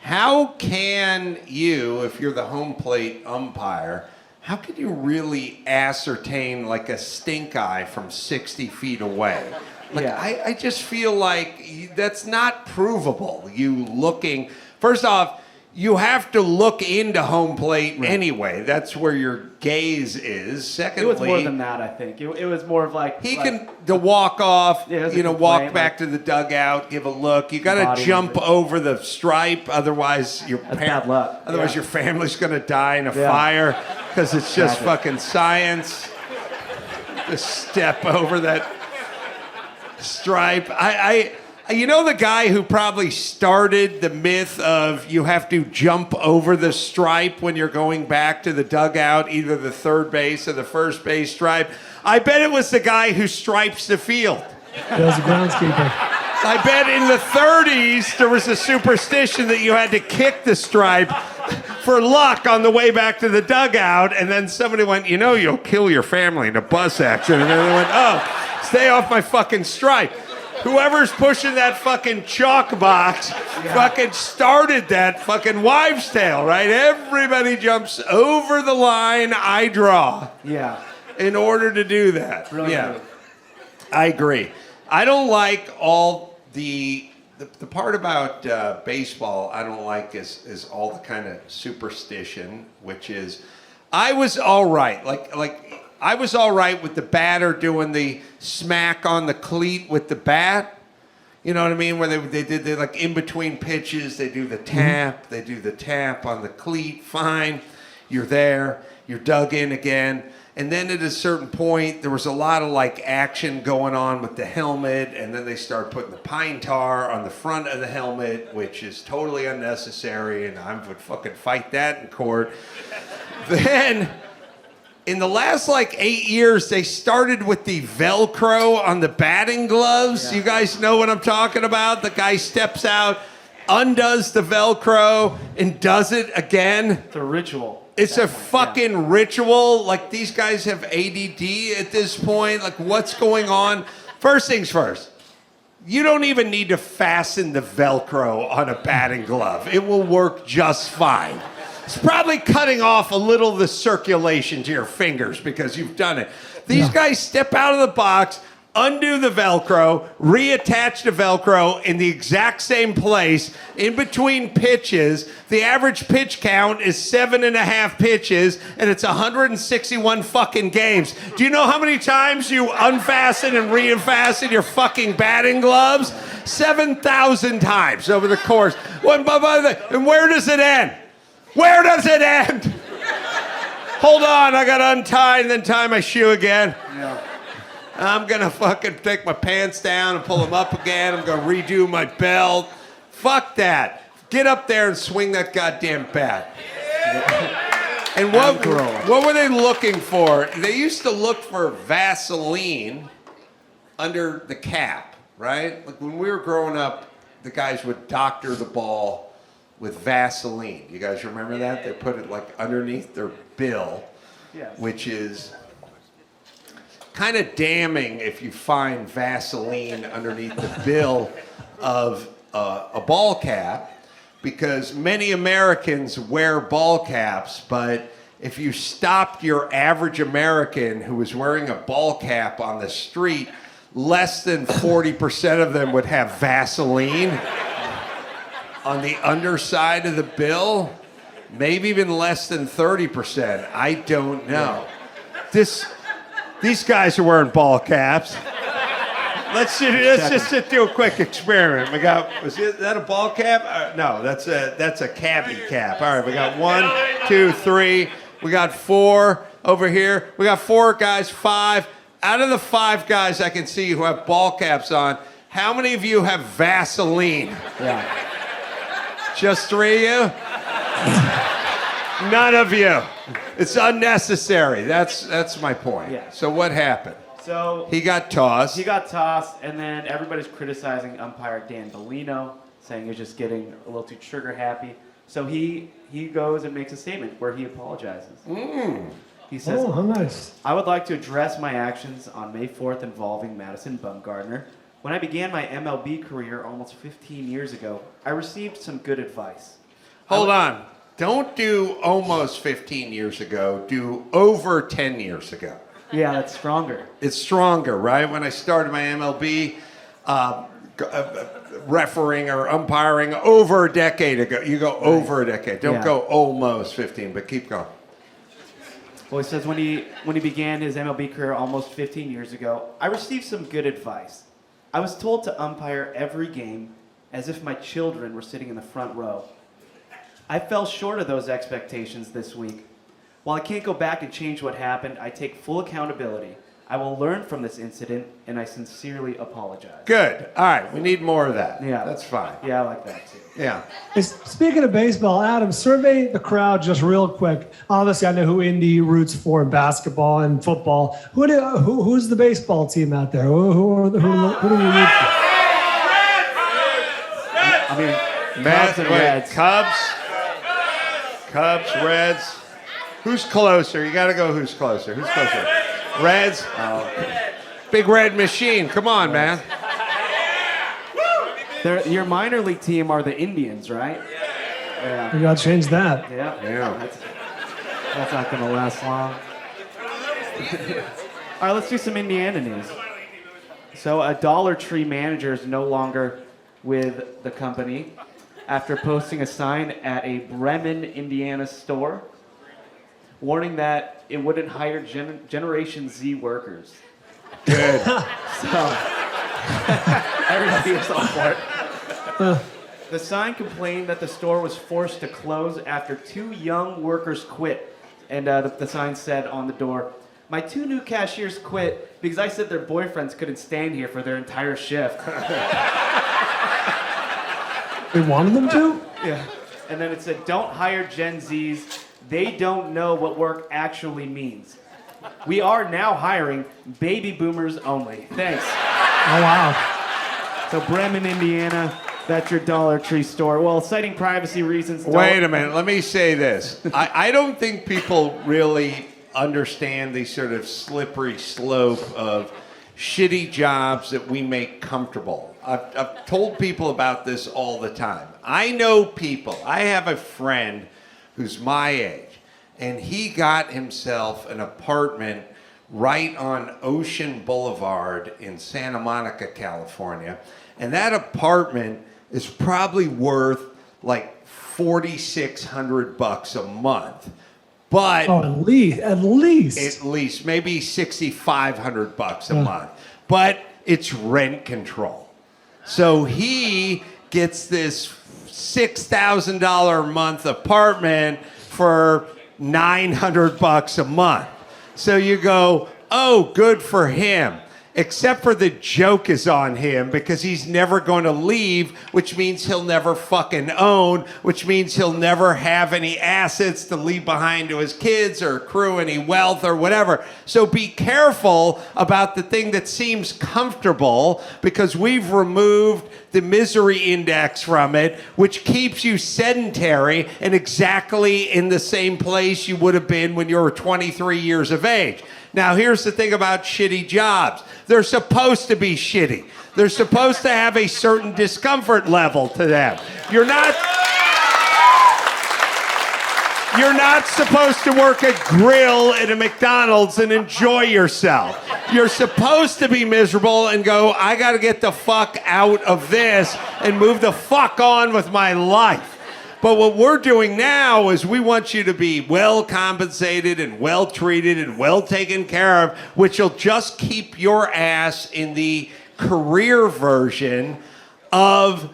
How can you, if you're the home plate umpire, how can you really ascertain like a stink eye from 60 feet away? Like, Yeah. I just feel like that's not provable. You looking, first off, you have to look into home plate anyway. That's where your gaze is. Secondly, It was more than that, I think. It was more of like... he like, can walk off, Yeah, it was a walk complaint, back like- to the dugout, give a look. You got to Body jump movement. over the stripe, otherwise bad luck. Otherwise, Yeah. your family's gonna die in a Yeah. fire because it's just Tragic. fucking science. Just step over that stripe. The guy who probably started the myth of you have to jump over the stripe when you're going back to the dugout, either the third base or the first base stripe. I bet it was the guy who stripes the field. That was a groundskeeper. I bet in the 30s there was a superstition that you had to kick the stripe for luck on the way back to the dugout, and then somebody went, you'll kill your family in a bus accident. And then they went, oh, stay off my fucking stripe. Whoever's pushing that fucking chalk box fucking started that fucking wives' tale, right? Everybody jumps over the line I draw Yeah. in order to do that. Really yeah, good. I agree. I don't like all the part about baseball. I don't like is all the kind of superstition, which is, I was all right. Like I was all right with the batter doing the smack on the cleat with the bat. You know what I mean? Where they did like in between pitches, they do the tap, they do the tap on the cleat. Fine, you're there, you're dug in again. And then at a certain point, there was a lot of like action going on with the helmet, and then they start putting the pine tar on the front of the helmet, which is totally unnecessary, and I would fucking fight that in court. Then, in the last like 8 years, they started with the Velcro on the batting gloves. Yeah. You guys know what I'm talking about? The guy steps out, undoes the Velcro, and does it again. It's a ritual. It's a fucking ritual. Like, these guys have ADD at this point. Like, what's going on? First things first. You don't even need to fasten the Velcro on a batting glove. It will work just fine. It's probably cutting off a little of the circulation to your fingers because you've done it. These guys step out of the box, undo the Velcro, reattach the Velcro in the exact same place in between pitches. The average pitch count is 7.5 pitches, and it's 161 fucking games. Do you know how many times you unfasten and refasten your fucking batting gloves? 7,000 times over the course. And where does it end? Where does it end? Hold on, I gotta untie and then tie my shoe again. Yeah. I'm gonna fucking take my pants down and pull them up again. I'm gonna redo my belt. Fuck that. Get up there and swing that goddamn bat. And what were they looking for? They used to look for Vaseline under the cap, right? Like when we were growing up, the guys would doctor the ball with Vaseline. You guys remember that? They put it like underneath their bill, which is kind of damning if you find Vaseline underneath the bill of a ball cap, because many Americans wear ball caps, but if you stopped your average American who was wearing a ball cap on the street, less than 40% of them would have Vaseline on the underside of the bill. Maybe even less than 30%. I don't know. These guys are wearing ball caps. Let's just do a quick experiment. We got, is that a ball cap? No, that's a cabbie cap. All right, we got 1, 2, 3. We got 4 over here. We got 4 guys, 5. Out of the 5 guys I can see who have ball caps on, how many of you have Vaseline? Yeah. Just 3 of you? None of you. It's unnecessary. That's my point. Yeah. So what happened? So He got tossed. he got tossed, and then everybody's criticizing umpire Dan Bellino, saying he's just getting a little too trigger happy. So he goes and makes a statement where he apologizes. He says, Oh, how nice. I would like to address my actions on May 4th involving Madison Bumgarner. When I began my MLB career almost 15 years ago, I received some good advice. Hold on. Don't do almost 15 years ago. Do over 10 years ago. Yeah, that's stronger. It's stronger, right? When I started my MLB, refereeing or umpiring over a decade ago. You go over a decade. Don't go almost 15, but keep going. Well, he says when he began his MLB career almost 15 years ago, I received some good advice. I was told to umpire every game as if my children were sitting in the front row. I fell short of those expectations this week. While I can't go back and change what happened, I take full accountability. I will learn from this incident, and I sincerely apologize. Good. All right. We need more of that. Yeah. That's fine. Yeah, I like that too. Yeah. Hey, speaking of baseball, Adam, survey the crowd just real quick. Obviously, I know who Indy roots for in basketball and football. Who's the baseball team out there? Who do we root for? I mean, Cubs and Reds. Cubs, Reds. Who's closer? You got to go who's closer. Who's closer? Reds? Big red machine. Come on, man. Your minor league team are the Indians, right? Yeah. We got to change that. Yeah. That's not going to last long. All right, let's do some Indiana news. So a Dollar Tree manager is no longer with the company after posting a sign at a Bremen, Indiana store warning that it wouldn't hire Generation Z workers. Good. So everybody is on board. The sign complained that the store was forced to close after 2 young workers quit. And the sign said on the door, "My 2 new cashiers quit because I said their boyfriends couldn't stand here for their entire shift." They wanted them to? Yeah. And then it said, "Don't hire Gen Zs. They don't know what work actually means. We are now hiring baby boomers only. Thanks." Oh, wow. So Bremen, Indiana, that's your Dollar Tree store. Well, citing privacy reasons. Wait a minute. Let me say this. I don't think people really understand the sort of slippery slope of shitty jobs that we make comfortable. I've told people about this all the time. I know people. I have a friend who's my age, and he got himself an apartment right on Ocean Boulevard in Santa Monica, California. And that apartment is probably worth like $4,600 a month. But at least maybe $6,500 a month. But it's rent control. So he gets this $6,000 a month apartment for $900 a month. So you go, oh, good for him. Except for the joke is on him because he's never going to leave, which means he'll never fucking own, which means he'll never have any assets to leave behind to his kids or accrue any wealth or whatever. So be careful about the thing that seems comfortable because we've removed the misery index from it, which keeps you sedentary and exactly in the same place you would have been when you were 23 years of age. Now, here's the thing about shitty jobs. They're supposed to be shitty. They're supposed to have a certain discomfort level to them. You're not supposed to work a grill at a McDonald's and enjoy yourself. You're supposed to be miserable and go, I got to get the fuck out of this and move the fuck on with my life. But what we're doing now is we want you to be well compensated and well treated and well taken care of, which will just keep your ass in the career version of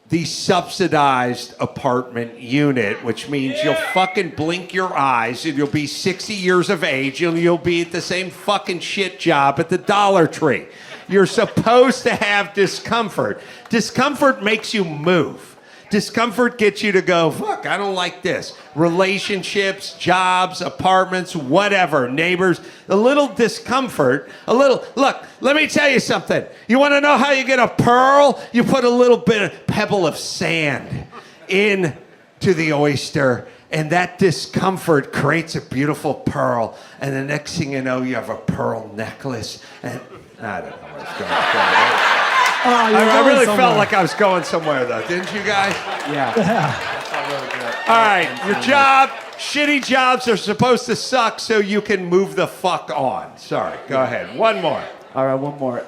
the subsidized apartment unit, which means you'll fucking blink your eyes and you'll be 60 years of age and you'll be at the same fucking shit job at the Dollar Tree. You're supposed to have discomfort. Discomfort makes you move. Discomfort gets you to go, fuck, I don't like this. Relationships, jobs, apartments, whatever, neighbors, a little discomfort, look, let me tell you something. You want to know how you get a pearl? You put a little bit of pebble of sand into the oyster, and that discomfort creates a beautiful pearl. And the next thing you know, you have a pearl necklace. And I don't know what's going on. I really felt like I was going somewhere, though. Didn't you guys? Yeah. All right. Your job, shitty jobs are supposed to suck so you can move the fuck on. Sorry. Go ahead. One more. All right, one more.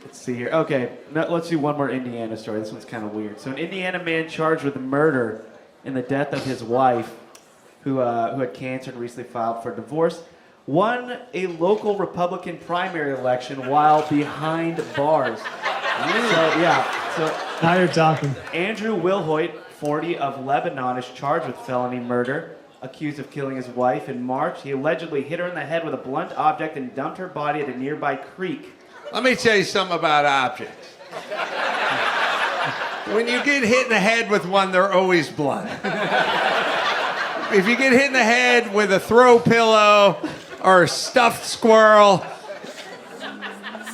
Let's see here. Okay, let's do one more Indiana story. This one's kind of weird. So an Indiana man charged with murder in the death of his wife, who had cancer and recently filed for divorce, won a local Republican primary election while behind bars. So now you're talking. Andrew Wilhoit, 40, of Lebanon, is charged with felony murder, accused of killing his wife in March. He allegedly hit her in the head with a blunt object and dumped her body at a nearby creek. Let me tell you something about objects. When you get hit in the head with one, they're always blunt. If you get hit in the head with a throw pillow or a stuffed squirrel,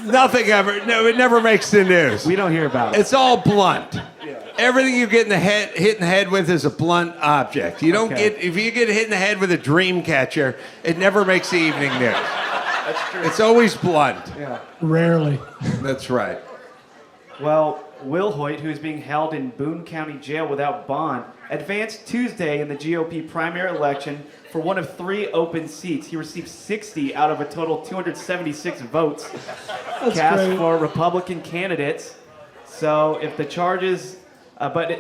it never makes the news. We don't hear about it. It's all blunt. Yeah. Everything you get hit in the head with is a blunt object. You don't if you get hit in the head with a dream catcher, it never makes the evening news. That's true. It's always blunt. Yeah. Rarely. That's right. Well, Wilhoit, who is being held in Boone County Jail without bond, advanced Tuesday in the GOP primary election for one of 3 open seats. He received 60 out of a total 276 votes cast for Republican candidates. So if the charges,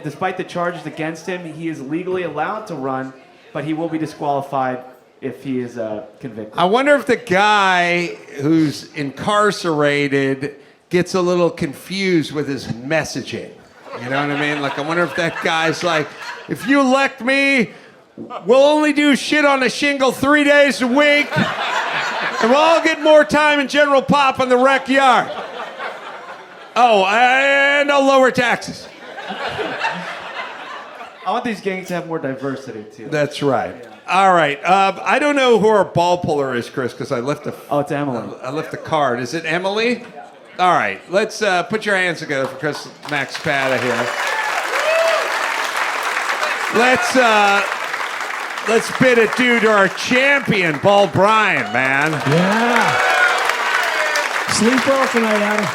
despite the charges against him, he is legally allowed to run, but he will be disqualified if he is convicted. I wonder if the guy who's incarcerated gets a little confused with his messaging. You know what I mean? Like, I wonder if that guy's like, if you elect me, we'll only do shit on a shingle 3 days a week, and we'll all get more time in General Pop on the rec yard. Oh, and I'll lower taxes. I want these gangs to have more diversity, too. That's right. Yeah. All right. I don't know who our ball puller is, Chris, because I left it's Emily. I left the card. Is it Emily? All right. Let's put your hands together for Chris Max Spada here. Let's bid adieu to our champion, Paul Bryan, man. Yeah. Sleep well tonight, Adam.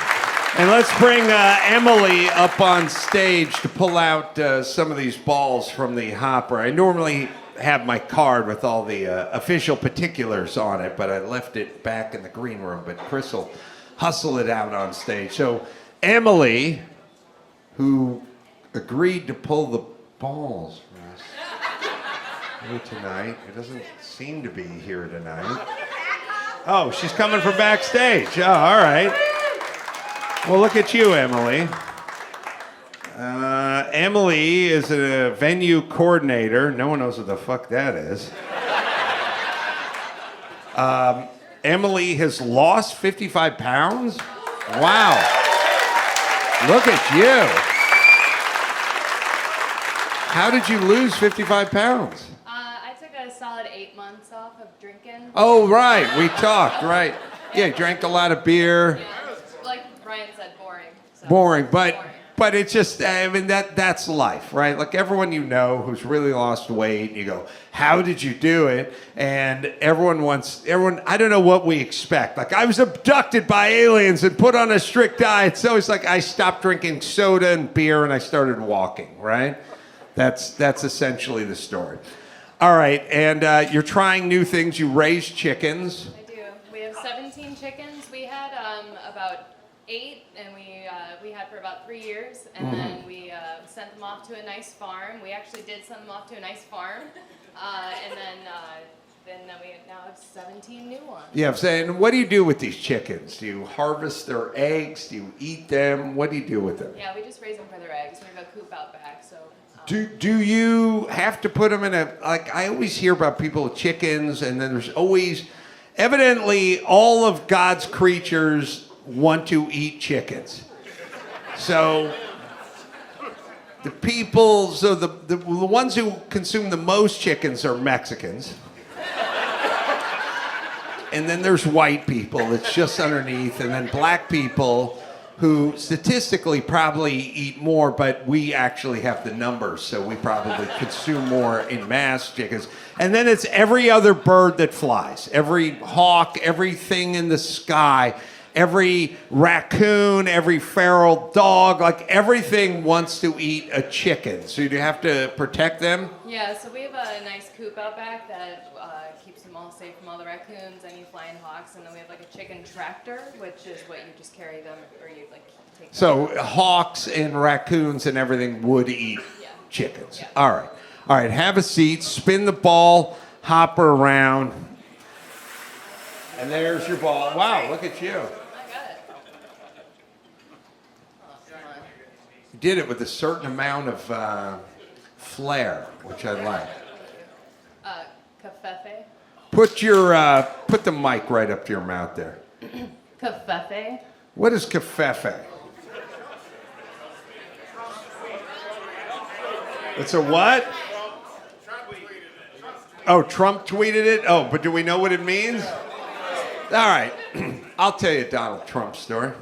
And let's bring Emily up on stage to pull out some of these balls from the hopper. I normally have my card with all the official particulars on it, but I left it back in the green room. But Chris will hustle it out on stage. So Emily, who agreed to pull the balls for us here tonight, it doesn't seem to be here tonight. Oh, she's coming from backstage. Oh, all right. Well, look at you, Emily. Emily is a venue coordinator. No one knows what the fuck that is. Emily has lost 55 pounds? Wow. Look at you. How did you lose 55 pounds? I took a solid 8 months off of drinking. Oh, right. We talked, right. Yeah, drank a lot of beer. Yeah, like Bryan said, boring. So Boring, boring. but it's just, I mean, that's life, right? Like everyone you know who's really lost weight, you go, how did you do it? And everyone, I don't know what we expect. Like I was abducted by aliens and put on a strict diet. So it's like I stopped drinking soda and beer and I started walking, right? That's essentially the story. All right, and you're trying new things. You raise chickens. I do. We have 17 chickens. We had about 8, and we had for about 3 years, and then we sent them off to a nice farm. We actually did send them off to a nice farm, and then we now have 17 new ones. Yeah, I'm saying, what do you do with these chickens? Do you harvest their eggs? Do you eat them? What do you do with them? Yeah, we just raise them for their eggs. We have a coop out back, so. Do you have to put them in a, like, I always hear about people with chickens, and then there's always, evidently, all of God's creatures want to eat chickens. So the ones who consume the most chickens are Mexicans. And then there's white people, it's just underneath, and then black people who statistically probably eat more, but we actually have the numbers, so we probably consume more in mass chickens. And then it's every other bird that flies, every hawk, everything in the sky, every raccoon, every feral dog, like everything wants to eat a chicken. So you have to protect them? Yeah, so we have a nice coop out back that keeps them all safe from all the raccoons, any flying hawks, and then we have like a chicken tractor, which is what you just carry them, or you like take them. So hawks and raccoons and everything would eat chickens. Yeah. All right, have a seat, spin the ball, hopper around. And there's your ball. Wow, look at you. I got it. Oh, come on. You did it with a certain amount of flair, which I like. Cafefe. Put the mic right up to your mouth there. Cafefe. What is cafefe? It's a what? Oh, Trump tweeted it? Oh, but do we know what it means? All right. I'll tell you a Donald Trump story.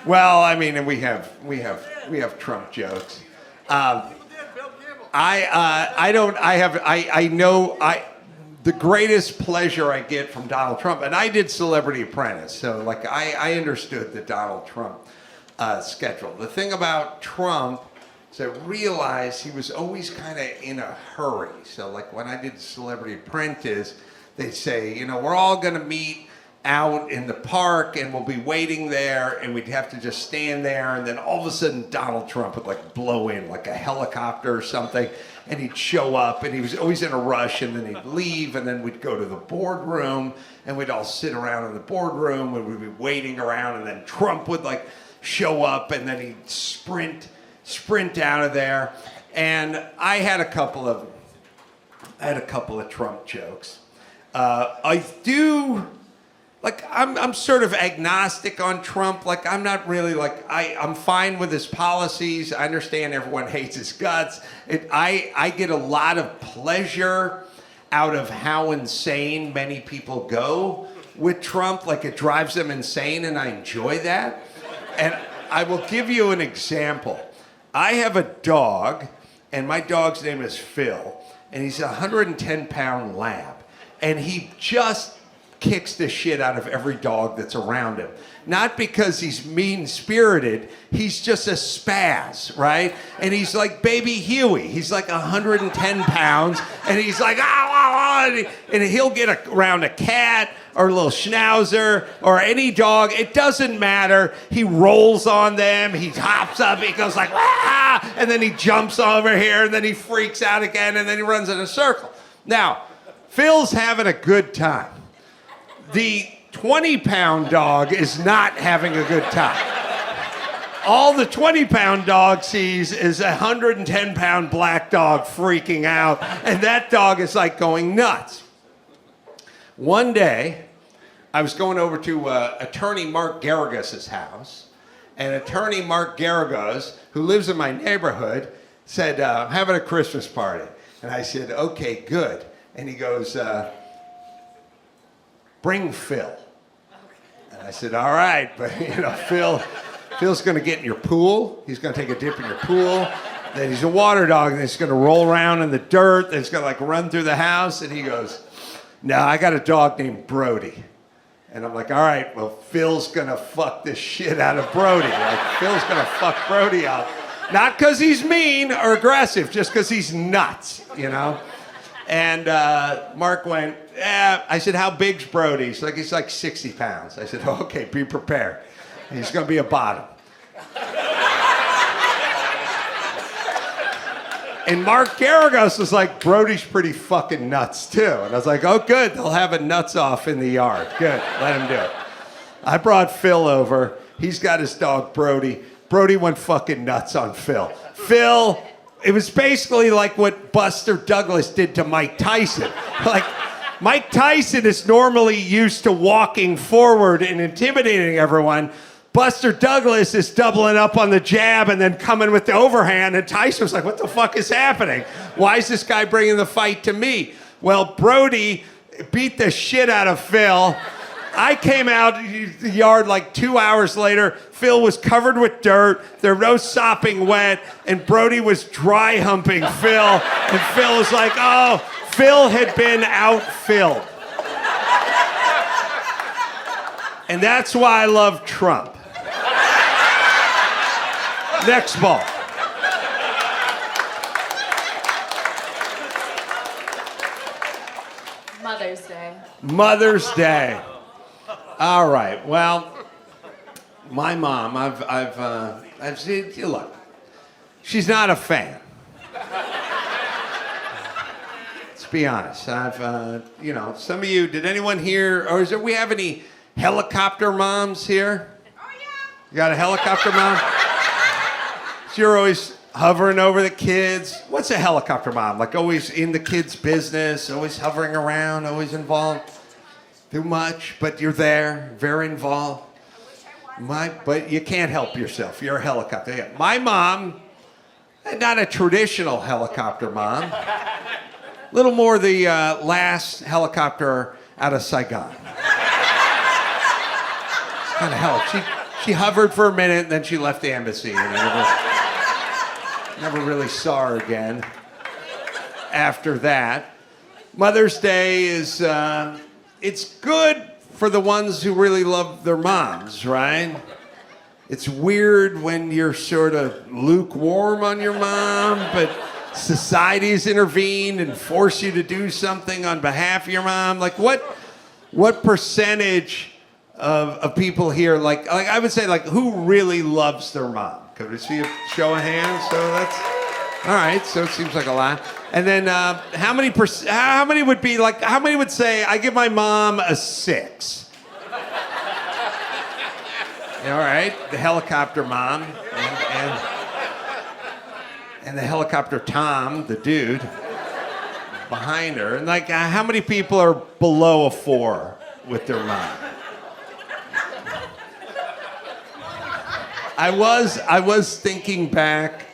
Well, I mean, we have Trump jokes. The greatest pleasure I get from Donald Trump, and I did Celebrity Apprentice, so like I understood the Donald Trump schedule. The thing about Trump is I realized he was always kind of in a hurry. So like when I did Celebrity Apprentice, they'd say, you know, we're all gonna meet out in the park and we'll be waiting there and we'd have to just stand there, and then all of a sudden Donald Trump would like blow in like a helicopter or something, and he'd show up, and he was always in a rush, and then he'd leave, and then we'd go to the boardroom and we'd all sit around in the boardroom and we'd be waiting around, and then Trump would like show up and then he'd sprint out of there. And I had a couple of Trump jokes. I'm sort of agnostic on Trump. Like, I'm not really like, I'm fine with his policies. I understand everyone hates his guts. I get a lot of pleasure out of how insane many people go with Trump. Like, it drives them insane, and I enjoy that. And I will give you an example. I have a dog, and my dog's name is Phil, and he's a 110-pound lab. And he just kicks the shit out of every dog that's around him. Not because he's mean-spirited, he's just a spaz, right? And he's like baby Huey. He's like 110 pounds, and he's like, and he'll get around a cat or a little schnauzer or any dog. It doesn't matter. He rolls on them. He hops up. He goes like, ah! And then he jumps over here, and then he freaks out again, and then he runs in a circle. Now, Phil's having a good time. The 20-pound dog is not having a good time. All the 20-pound dog sees is a 110-pound black dog freaking out, and that dog is like going nuts. One day, I was going over to attorney Mark Garagos' house, and attorney Mark Garagos, who lives in my neighborhood, said, I'm having a Christmas party. And I said, okay, good. And he goes, bring Phil. And I said, all right, but Phil's going to get in your pool. He's going to take a dip in your pool. Then he's a water dog, and he's going to roll around in the dirt. Then he's going to like run through the house. And he goes, no, I got a dog named Brody. And I'm like, all right, well, Phil's going to fuck the shit out of Brody. Like, Phil's going to fuck Brody up. Not because he's mean or aggressive, just because he's nuts, And Mark went, I said, how big's Brody? He's like 60 pounds. I said, oh, okay, be prepared. He's going to be a bottom. And Mark Garagos was like, Brody's pretty fucking nuts, too. And I was like, oh, good, they'll have a nuts off in the yard. Good, let him do it. I brought Phil over. He's got his dog, Brody. Brody went fucking nuts on Phil. Phil, it was basically like what Buster Douglas did to Mike Tyson. Like, Mike Tyson is normally used to walking forward and intimidating everyone. Buster Douglas is doubling up on the jab and then coming with the overhand, and Tyson was like, what the fuck is happening? Why is this guy bringing the fight to me? Well, Brody beat the shit out of Phil. I came out the yard like 2 hours later. Phil was covered with dirt. There was no sopping wet, and Brody was dry humping Phil. And Phil was like, oh, Phil had been out-filled. And that's why I love Trump. Next ball. Mother's Day. Mother's Day. All right. Well, my mom, I've seen. Look, she's not a fan. Let's be honest. Some of you. Did anyone here, or we have any helicopter moms here? Oh yeah. You got a helicopter mom? So you're always hovering over the kids. What's a helicopter mom? Like always in the kids' business, always hovering around, always involved. Too much, but you're there, very involved. But you can't help yourself. You're a helicopter. Yeah. My mom, not a traditional helicopter mom. A little more the last helicopter out of Saigon. Kind of helped. She hovered for a minute, and then she left the embassy. And I never really saw her again after that. Mother's Day is... it's good for the ones who really love their moms, right? It's weird when you're sort of lukewarm on your mom, but society's intervened and forced you to do something on behalf of your mom. Like, what percentage of people here, like I would say, like, who really loves their mom? Could we see a show of hands? So that's all right. So it seems like a lot. And then how many would be like? How many would say I give my mom a 6? All right, the helicopter mom and the helicopter Tom, the dude behind her. And like, how many people are below a 4 with their mom? I was thinking back.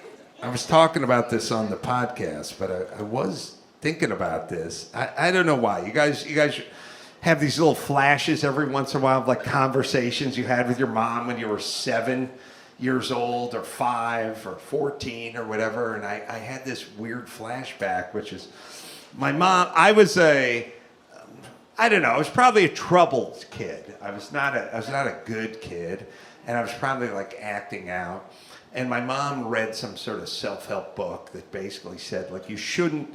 I was talking about this on the podcast, but I was thinking about this. I don't know why. You guys have these little flashes every once in a while of like conversations you had with your mom when you were 7 years old or 5 or 14 or whatever. And I had this weird flashback, which is my mom. I was a I don't know. I was probably a troubled kid. I was not a good kid, and I was probably like acting out. And my mom read some sort of self-help book that basically said, like, you shouldn't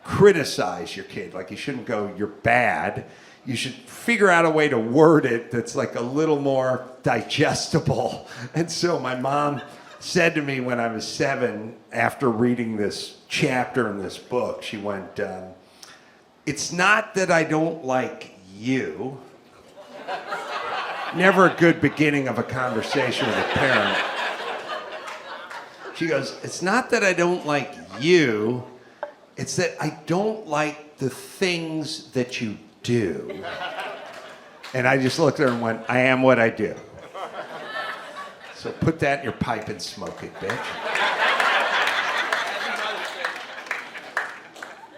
criticize your kid. Like, you shouldn't go, you're bad. You should figure out a way to word it that's like a little more digestible. And so my mom said to me when I was 7, after reading this chapter in this book, she went, it's not that I don't like you. Never a good beginning of a conversation with a parent. She goes, it's not that I don't like you, it's that I don't like the things that you do. And I just looked at her and went, I am what I do. So put that in your pipe and smoke it, bitch.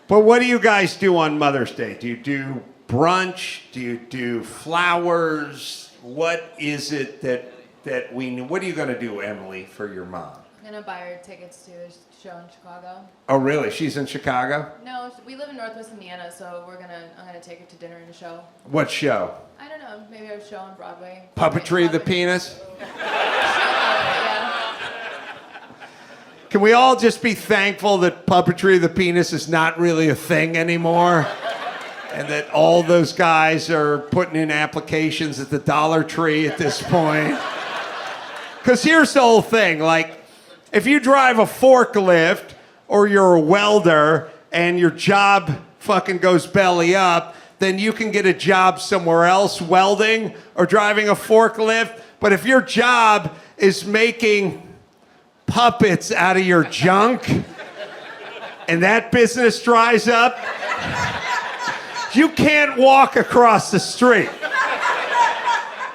But what do you guys do on Mother's Day? Do you do brunch? Do you do flowers? What is it that we... What are you going to do, Emily, for your mom? I'm gonna buy her tickets to a show in Chicago. Oh, really? She's in Chicago? No, we live in Northwest Indiana, so I'm gonna take her to dinner and a show. What show? I don't know, maybe a show on Broadway. Puppetry of the Penis? Yeah. Can we all just be thankful that Puppetry of the Penis is not really a thing anymore? And that all those guys are putting in applications at the Dollar Tree at this point? Because here's the whole thing, like, if you drive a forklift or you're a welder and your job fucking goes belly up, then you can get a job somewhere else welding or driving a forklift. But if your job is making puppets out of your junk and that business dries up, you can't walk across the street.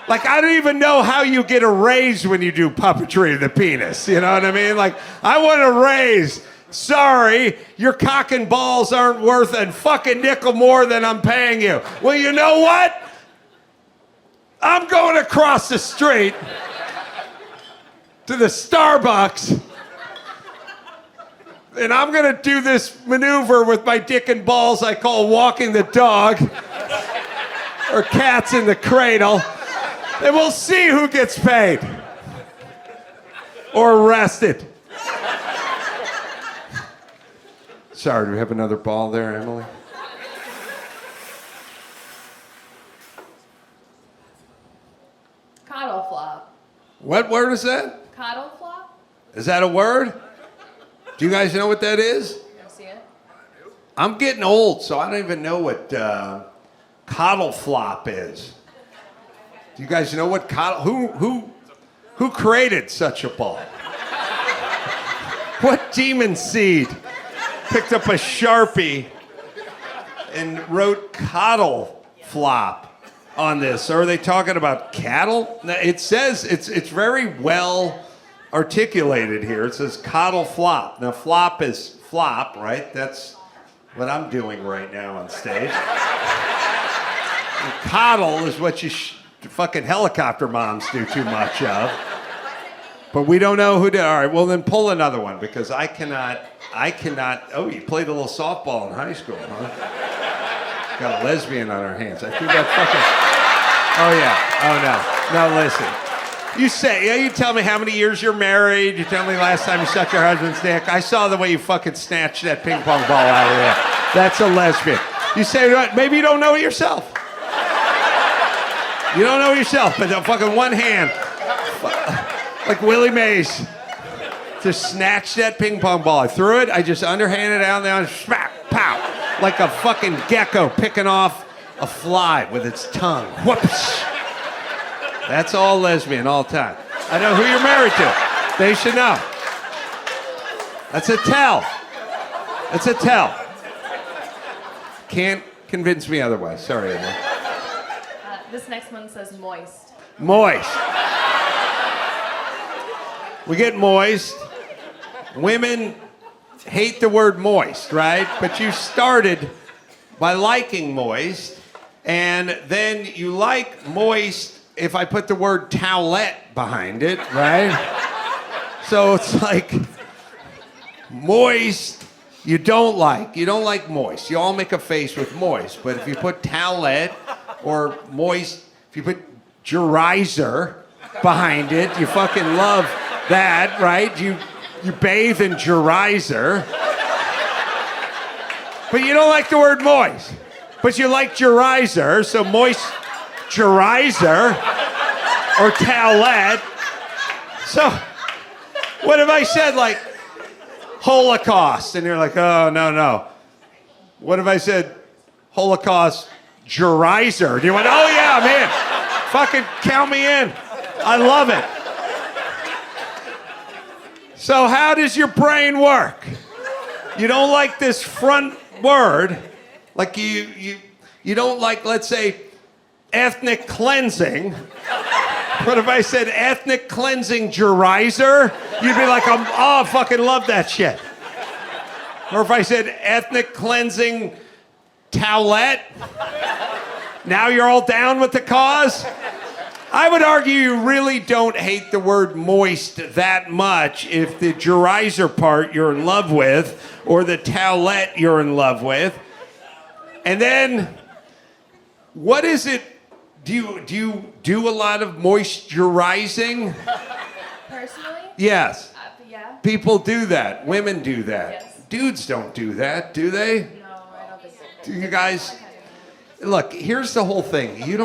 Like, I don't even know how you get a raise when you do Puppetry of the Penis. You know what I mean? Like, I want a raise. Sorry, your cock and balls aren't worth a fucking nickel more than I'm paying you. Well, you know what? I'm going across the street to the Starbucks, and I'm going to do this maneuver with my dick and balls I call walking the dog, or cats in the cradle. And we'll see who gets paid or arrested. Sorry, do we have another ball there, Emily? Coddle flop. What word is that? Coddle flop? Is that a word? Do you guys know what that is? You ever see it? I'm getting old, so I don't even know what coddle flop is. Do you guys know what who created such a ball? What demon seed picked up a Sharpie and wrote coddle flop on this? Or are they talking about cattle? It says it's very well articulated here. It says coddle flop. Now flop is flop, right? That's what I'm doing right now on stage. And coddle is what you fucking helicopter moms do too much of. But we don't know who did. All right, well then pull another one, because I cannot. Oh, you played a little softball in high school, huh? Got a lesbian on her hands. I think that fucking... Oh yeah, oh no. No, listen. You tell me how many years you're married. You tell me last time you sucked your husband's dick. I saw the way you fucking snatched that ping pong ball out of there. That's a lesbian. You say, maybe you don't know it yourself. You don't know yourself, but the fucking one hand, like Willie Mays, just snatched that ping pong ball. I threw it, I just underhanded it down there, and smack, pow, like a fucking gecko picking off a fly with its tongue. Whoops. That's all lesbian all the time. I know who you're married to. They should know. That's a tell. That's a tell. Can't convince me otherwise. Sorry, Emily. This next one says moist. Moist. We get moist. Women hate the word moist, right? But you started by liking moist, and then you like moist if I put the word towelette behind it, right? So it's like moist you don't like moist. You all make a face with moist. But if you put towelette or moist, if you put gerizer behind it, you fucking love that, right? You bathe in gerizer. But you don't like the word moist. But you like gerizer, so moist gerizer or towelette. So what if I said like Holocaust? And you're like, oh, no. What if I said Holocaust gerizer? And you went, oh yeah, I'm in. Fucking count me in. I love it. So how does your brain work? You don't like this front word, like you don't like, let's say, ethnic cleansing. But if I said ethnic cleansing gerizer, you'd be like, I fucking love that shit. Or if I said ethnic cleansing towelette, now you're all down with the cause? I would argue you really don't hate the word moist that much if the gerizer part you're in love with or the towelette you're in love with. And then, what is it? Do you do a lot of moisturizing? Personally? Yes. Yeah. People do that. Women do that. Yes. Dudes don't do that, do they? No, I don't think so. Do you guys? Look, here's the whole thing. I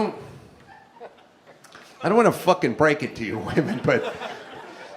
don't want to fucking break it to you, women, but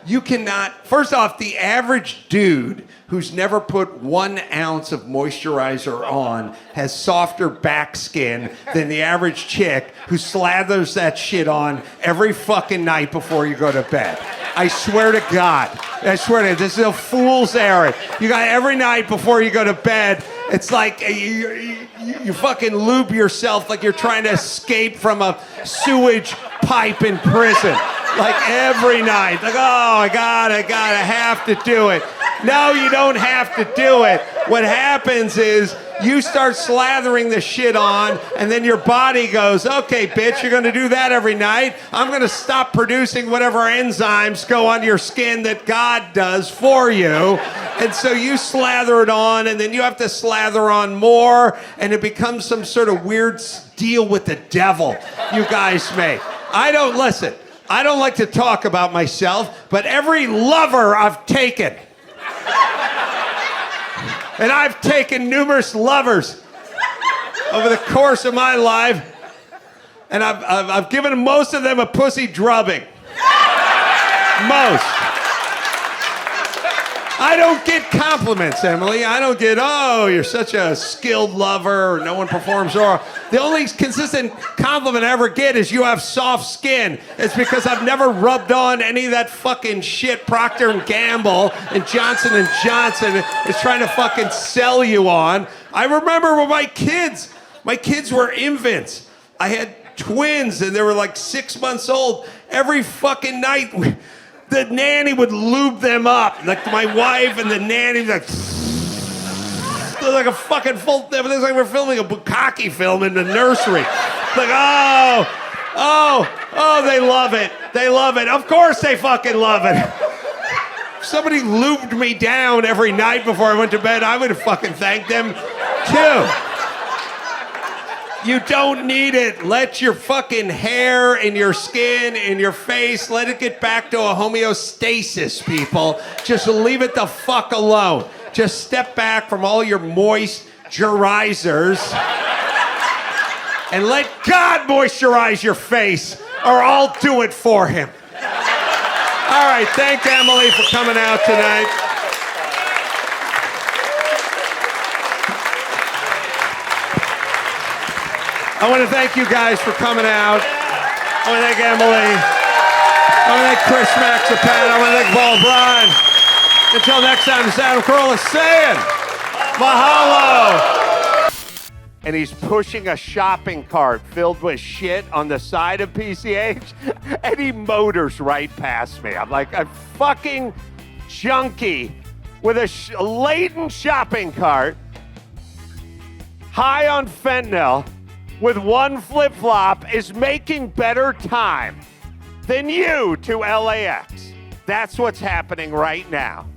you cannot. First off, the average dude who's never put 1 ounce of moisturizer on has softer back skin than the average chick who slathers that shit on every fucking night before you go to bed. I swear to God. I swear to you, this is a fool's errand. You got every night before you go to bed, it's like you fucking lube yourself like you're trying to escape from a sewage pipe in prison. Like every night. Like, oh, I have to do it. No, you don't have to do it. What happens is you start slathering the shit on, and then your body goes, okay, bitch, you're going to do that every night. I'm going to stop producing whatever enzymes go on your skin that God does for you. And so you slather it on, and then you have to slather on more, and it becomes some sort of weird deal with the devil you guys make. I don't like to talk about myself, but every lover I've taken, and I've taken numerous lovers over the course of my life, and I've given most of them a pussy drubbing. Most. I don't get compliments, Emily. I don't get, oh, you're such a skilled lover, or no one performs oral. The only consistent compliment I ever get is you have soft skin. It's because I've never rubbed on any of that fucking shit Procter & Gamble and Johnson & Johnson is trying to fucking sell you on. I remember when my kids were infants. I had twins and they were like 6 months old. Every fucking night, the nanny would lube them up. Like my wife and the nanny, like a fucking full, it was like we're filming a bukkake film in the nursery. Like, they love it. They love it. Of course they fucking love it. If somebody lubed me down every night before I went to bed, I would have fucking thanked them too. You don't need it. Let your fucking hair and your skin and your face, let it get back to a homeostasis, people. Just leave it the fuck alone. Just step back from all your moisturizers and let God moisturize your face, or I'll do it for him. All right, thank Emily for coming out tonight. I want to thank you guys for coming out. I want to thank Emily. I want to thank Chris Maxapan. I want to thank Paul Bryan. Until next time, this is Adam Carolla saying mahalo. And he's pushing a shopping cart filled with shit on the side of PCH, and he motors right past me. I'm like a fucking junkie with a laden shopping cart, high on fentanyl, with one flip-flop, is making better time than you to LAX. That's what's happening right now.